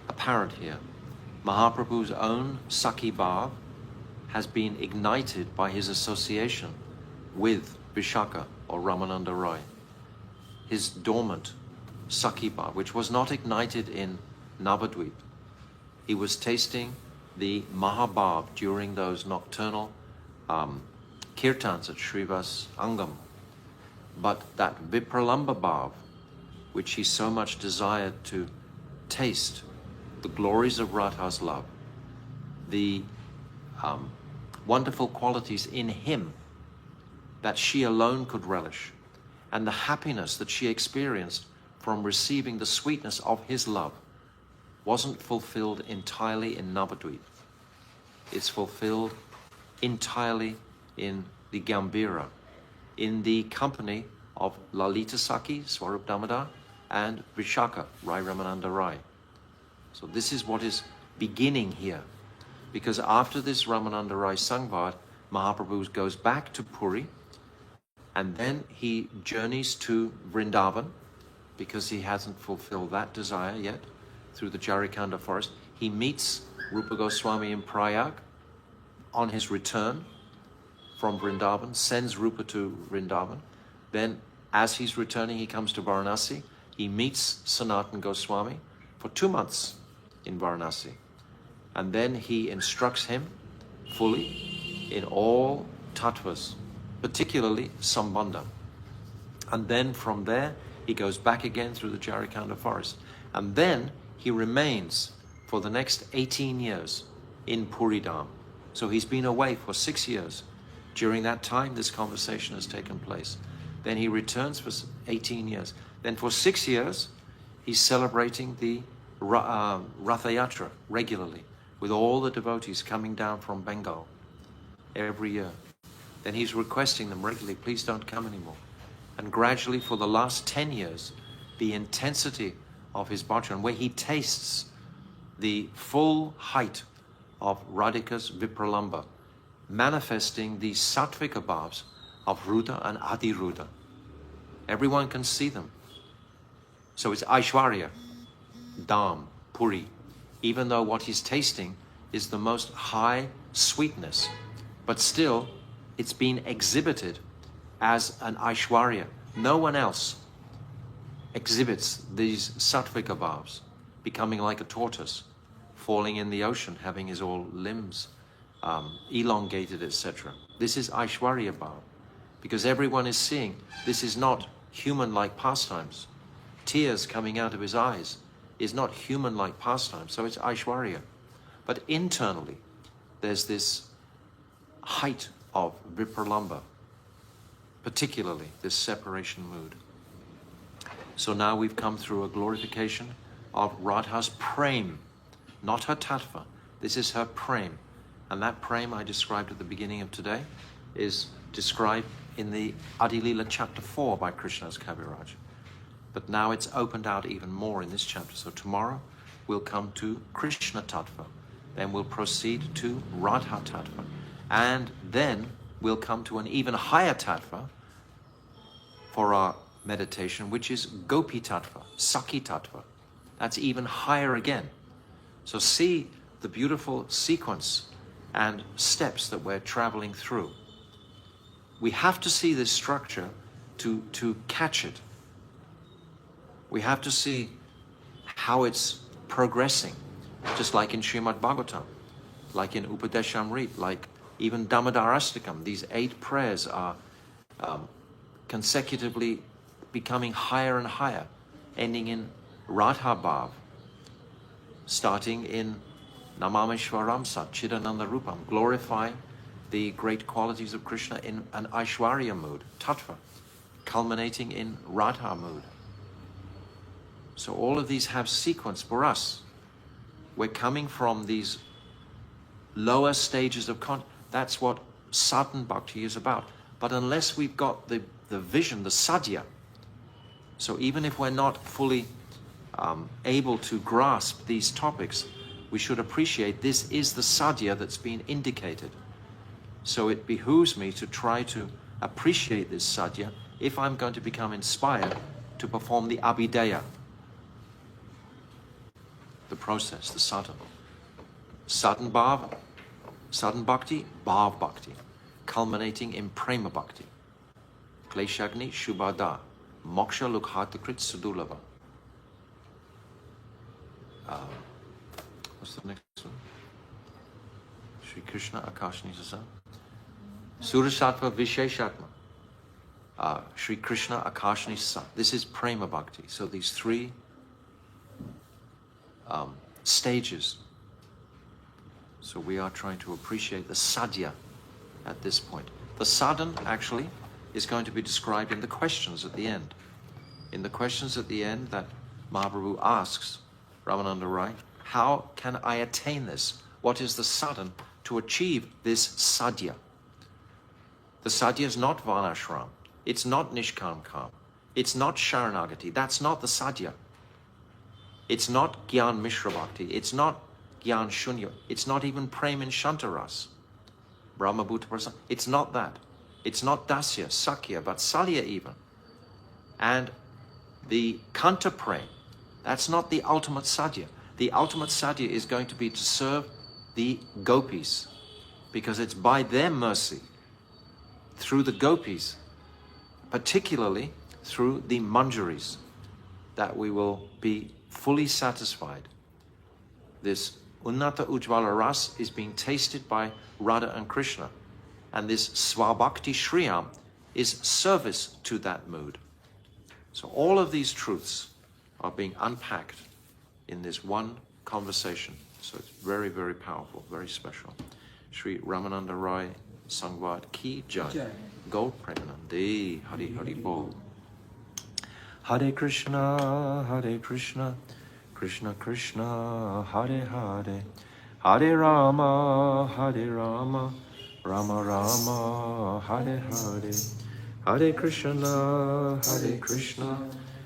apparent here. Mahaprabhu's own Sakhi Bhav has been ignited by his association with Vishaka or Ramananda Rai. His dormant Sakhi Bhav, which was not ignited in Navadvip. He was tasting the Mahabhav during those nocturnal kirtans at Srivas Angam. But that Vipralamba Bhav, which he so much desired to taste, the glories of Radha's love, the wonderful qualities in him that she alone could relish, and the happiness that she experienced from receiving the sweetness of his love, wasn't fulfilled entirely in Navadvip. It's fulfilled entirely in the Gambhira, in the company of Lalita Sakhi, Swarup Damodar, and Vishaka, Rai Ramananda Rai. So this is what is beginning here. Because after this Ramananda Rai Sangvad, Mahaprabhu goes back to Puri, and then he journeys to Vrindavan, because he hasn't fulfilled that desire yet, through the Jarikanda forest. He meets Rupa Goswami in Prayag on his return from Vrindavan, sends Rupa to Vrindavan. Then, as he's returning, he comes to Varanasi. He meets Sanatan Goswami for 2 months in Varanasi. And then he instructs him fully in all tattvas, particularly Sambandha. And then from there, he goes back again through the Jarikanda forest. And then he remains for the next 18 years in Puridam. So he's been away for 6 years. During that time, this conversation has taken place. Then he returns for 18 years. Then for 6 years, he's celebrating the Ratha Yatra regularly, with all the devotees coming down from Bengal every year. Then he's requesting them regularly, please don't come anymore. And gradually, for the last 10 years, the intensity of his bhajan, where he tastes the full height of Radhika's Vipralamba, manifesting the sattvika bhavs of Ruda and Adi Ruda. Everyone can see them. So it's Aishwarya, Dham, Puri, even though what he's tasting is the most high sweetness, but still it's been exhibited as an Aishwarya. No one else exhibits these sattvika bhavs, becoming like a tortoise, falling in the ocean, having his all limbs elongated, etc. This is Aishwarya bhav, because everyone is seeing this is not human-like pastimes. Tears coming out of his eyes is not human-like pastime, so it's Aishwarya. But internally, there's this height of Vipralamba, particularly this separation mood. So now we've come through a glorification of Radha's prem, not her tattva. This is her prem. And that prem I described at the beginning of today is described in the Adilila chapter 4 by Krishna's Kaviraj. But now it's opened out even more in this chapter. So tomorrow we'll come to Krishna Tattva. Then we'll proceed to Radha Tattva. And then we'll come to an even higher Tattva for our meditation, which is Gopi Tattva, Sakhi Tattva. That's even higher again. So see the beautiful sequence and steps that we're traveling through. We have to see this structure to catch it. We have to see how it's progressing, just like in Srimad Bhagavatam, like in Upadeshamrit, like even Damodarastakam. These 8 prayers are consecutively becoming higher and higher, ending in Radha Bhav, starting in Namameshwaram Sat Chidananda Rupam, glorifying the great qualities of Krishna in an Aishwarya mood, Tattva, culminating in Radha mood. So all of these have sequence for us. We're coming from these lower stages of that's what sadhana bhakti is about. But unless we've got the vision, the sadhya, so even if we're not fully able to grasp these topics, we should appreciate this is the sadhya that's been indicated. So it behooves me to try to appreciate this sadhya if I'm going to become inspired to perform the abhideya, the process, the sadhana. Sadhana bhav, sadhana bhakti, bhav bhakti, culminating in prema bhakti. Kleshagni shubhada, moksha lukhatakrit sudulava. What's the next one? Shri Krishna Akashani Sasa. Surasatva Visheshatma. Shri Krishna Akashani Sasa. This is prema bhakti. So these 3 stages. So we are trying to appreciate the sadhya at this point. The sadhana actually is going to be described in the questions at the end. In the questions at the end that Mahaprabhu asks Ramananda Rai, how can I attain this? What is the sadhana to achieve this sadhya? The sadhya is not varnashram. It's not nishkam kam. It's not sharanagati. That's not the sadhya. It's not Gyan Mishra Bhakti. It's not Gyan Shunya. It's not even Prem in Shantaras. Brahma Bhuta Prasad. It's not that. It's not Dasya, Sakya, Vatsalya even. And the Kanta Prem, that's not the ultimate sadhya. The ultimate sadhya is going to be to serve the gopis, because it's by their mercy, through the gopis, particularly through the manjaris, that we will be fully satisfied. This Unnata Ujvala Ras is being tasted by Radha and Krishna, and this Svabhakti Shriyam is service to that mood. So all of these truths are being unpacked in this one conversation. So it's very, very powerful, very special. Sri Ramananda Rai Sangvad Ki Jai. Gaur Premanande Hari Hari Bol. Hare Krishna, Krishna Krishna, Hare Hare, Hare Rama, Rama Rama, Hare Hare, Hare Krishna,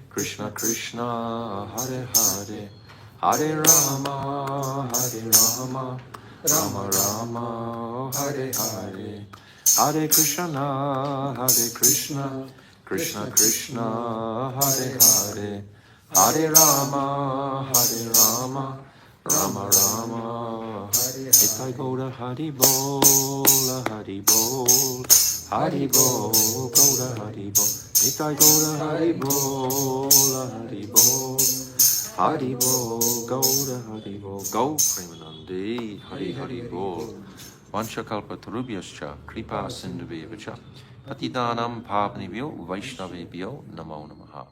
Krishna Krishna, Hare Hare, Hare Rama, Rama Rama, Hare Hare, Hare Krishna, Krishna Krishna, Hare Hare, Hare Rama, Rama Rama, Hare Hare. Gaura Hari Bol, Hari Bol, Hari Bol, Gaura Hari Bol. Nitai Gaura Hari Bol, Hari Bol, Hari Bol, Gaura Hari Bol. Gaur Premanande, Hari Hari Bol. Vanchakalpa Tarubhyascha, Kripa Sindhubhya Patidanam Pavnibhyo, Vaishnavebhyo, Namo Namaha.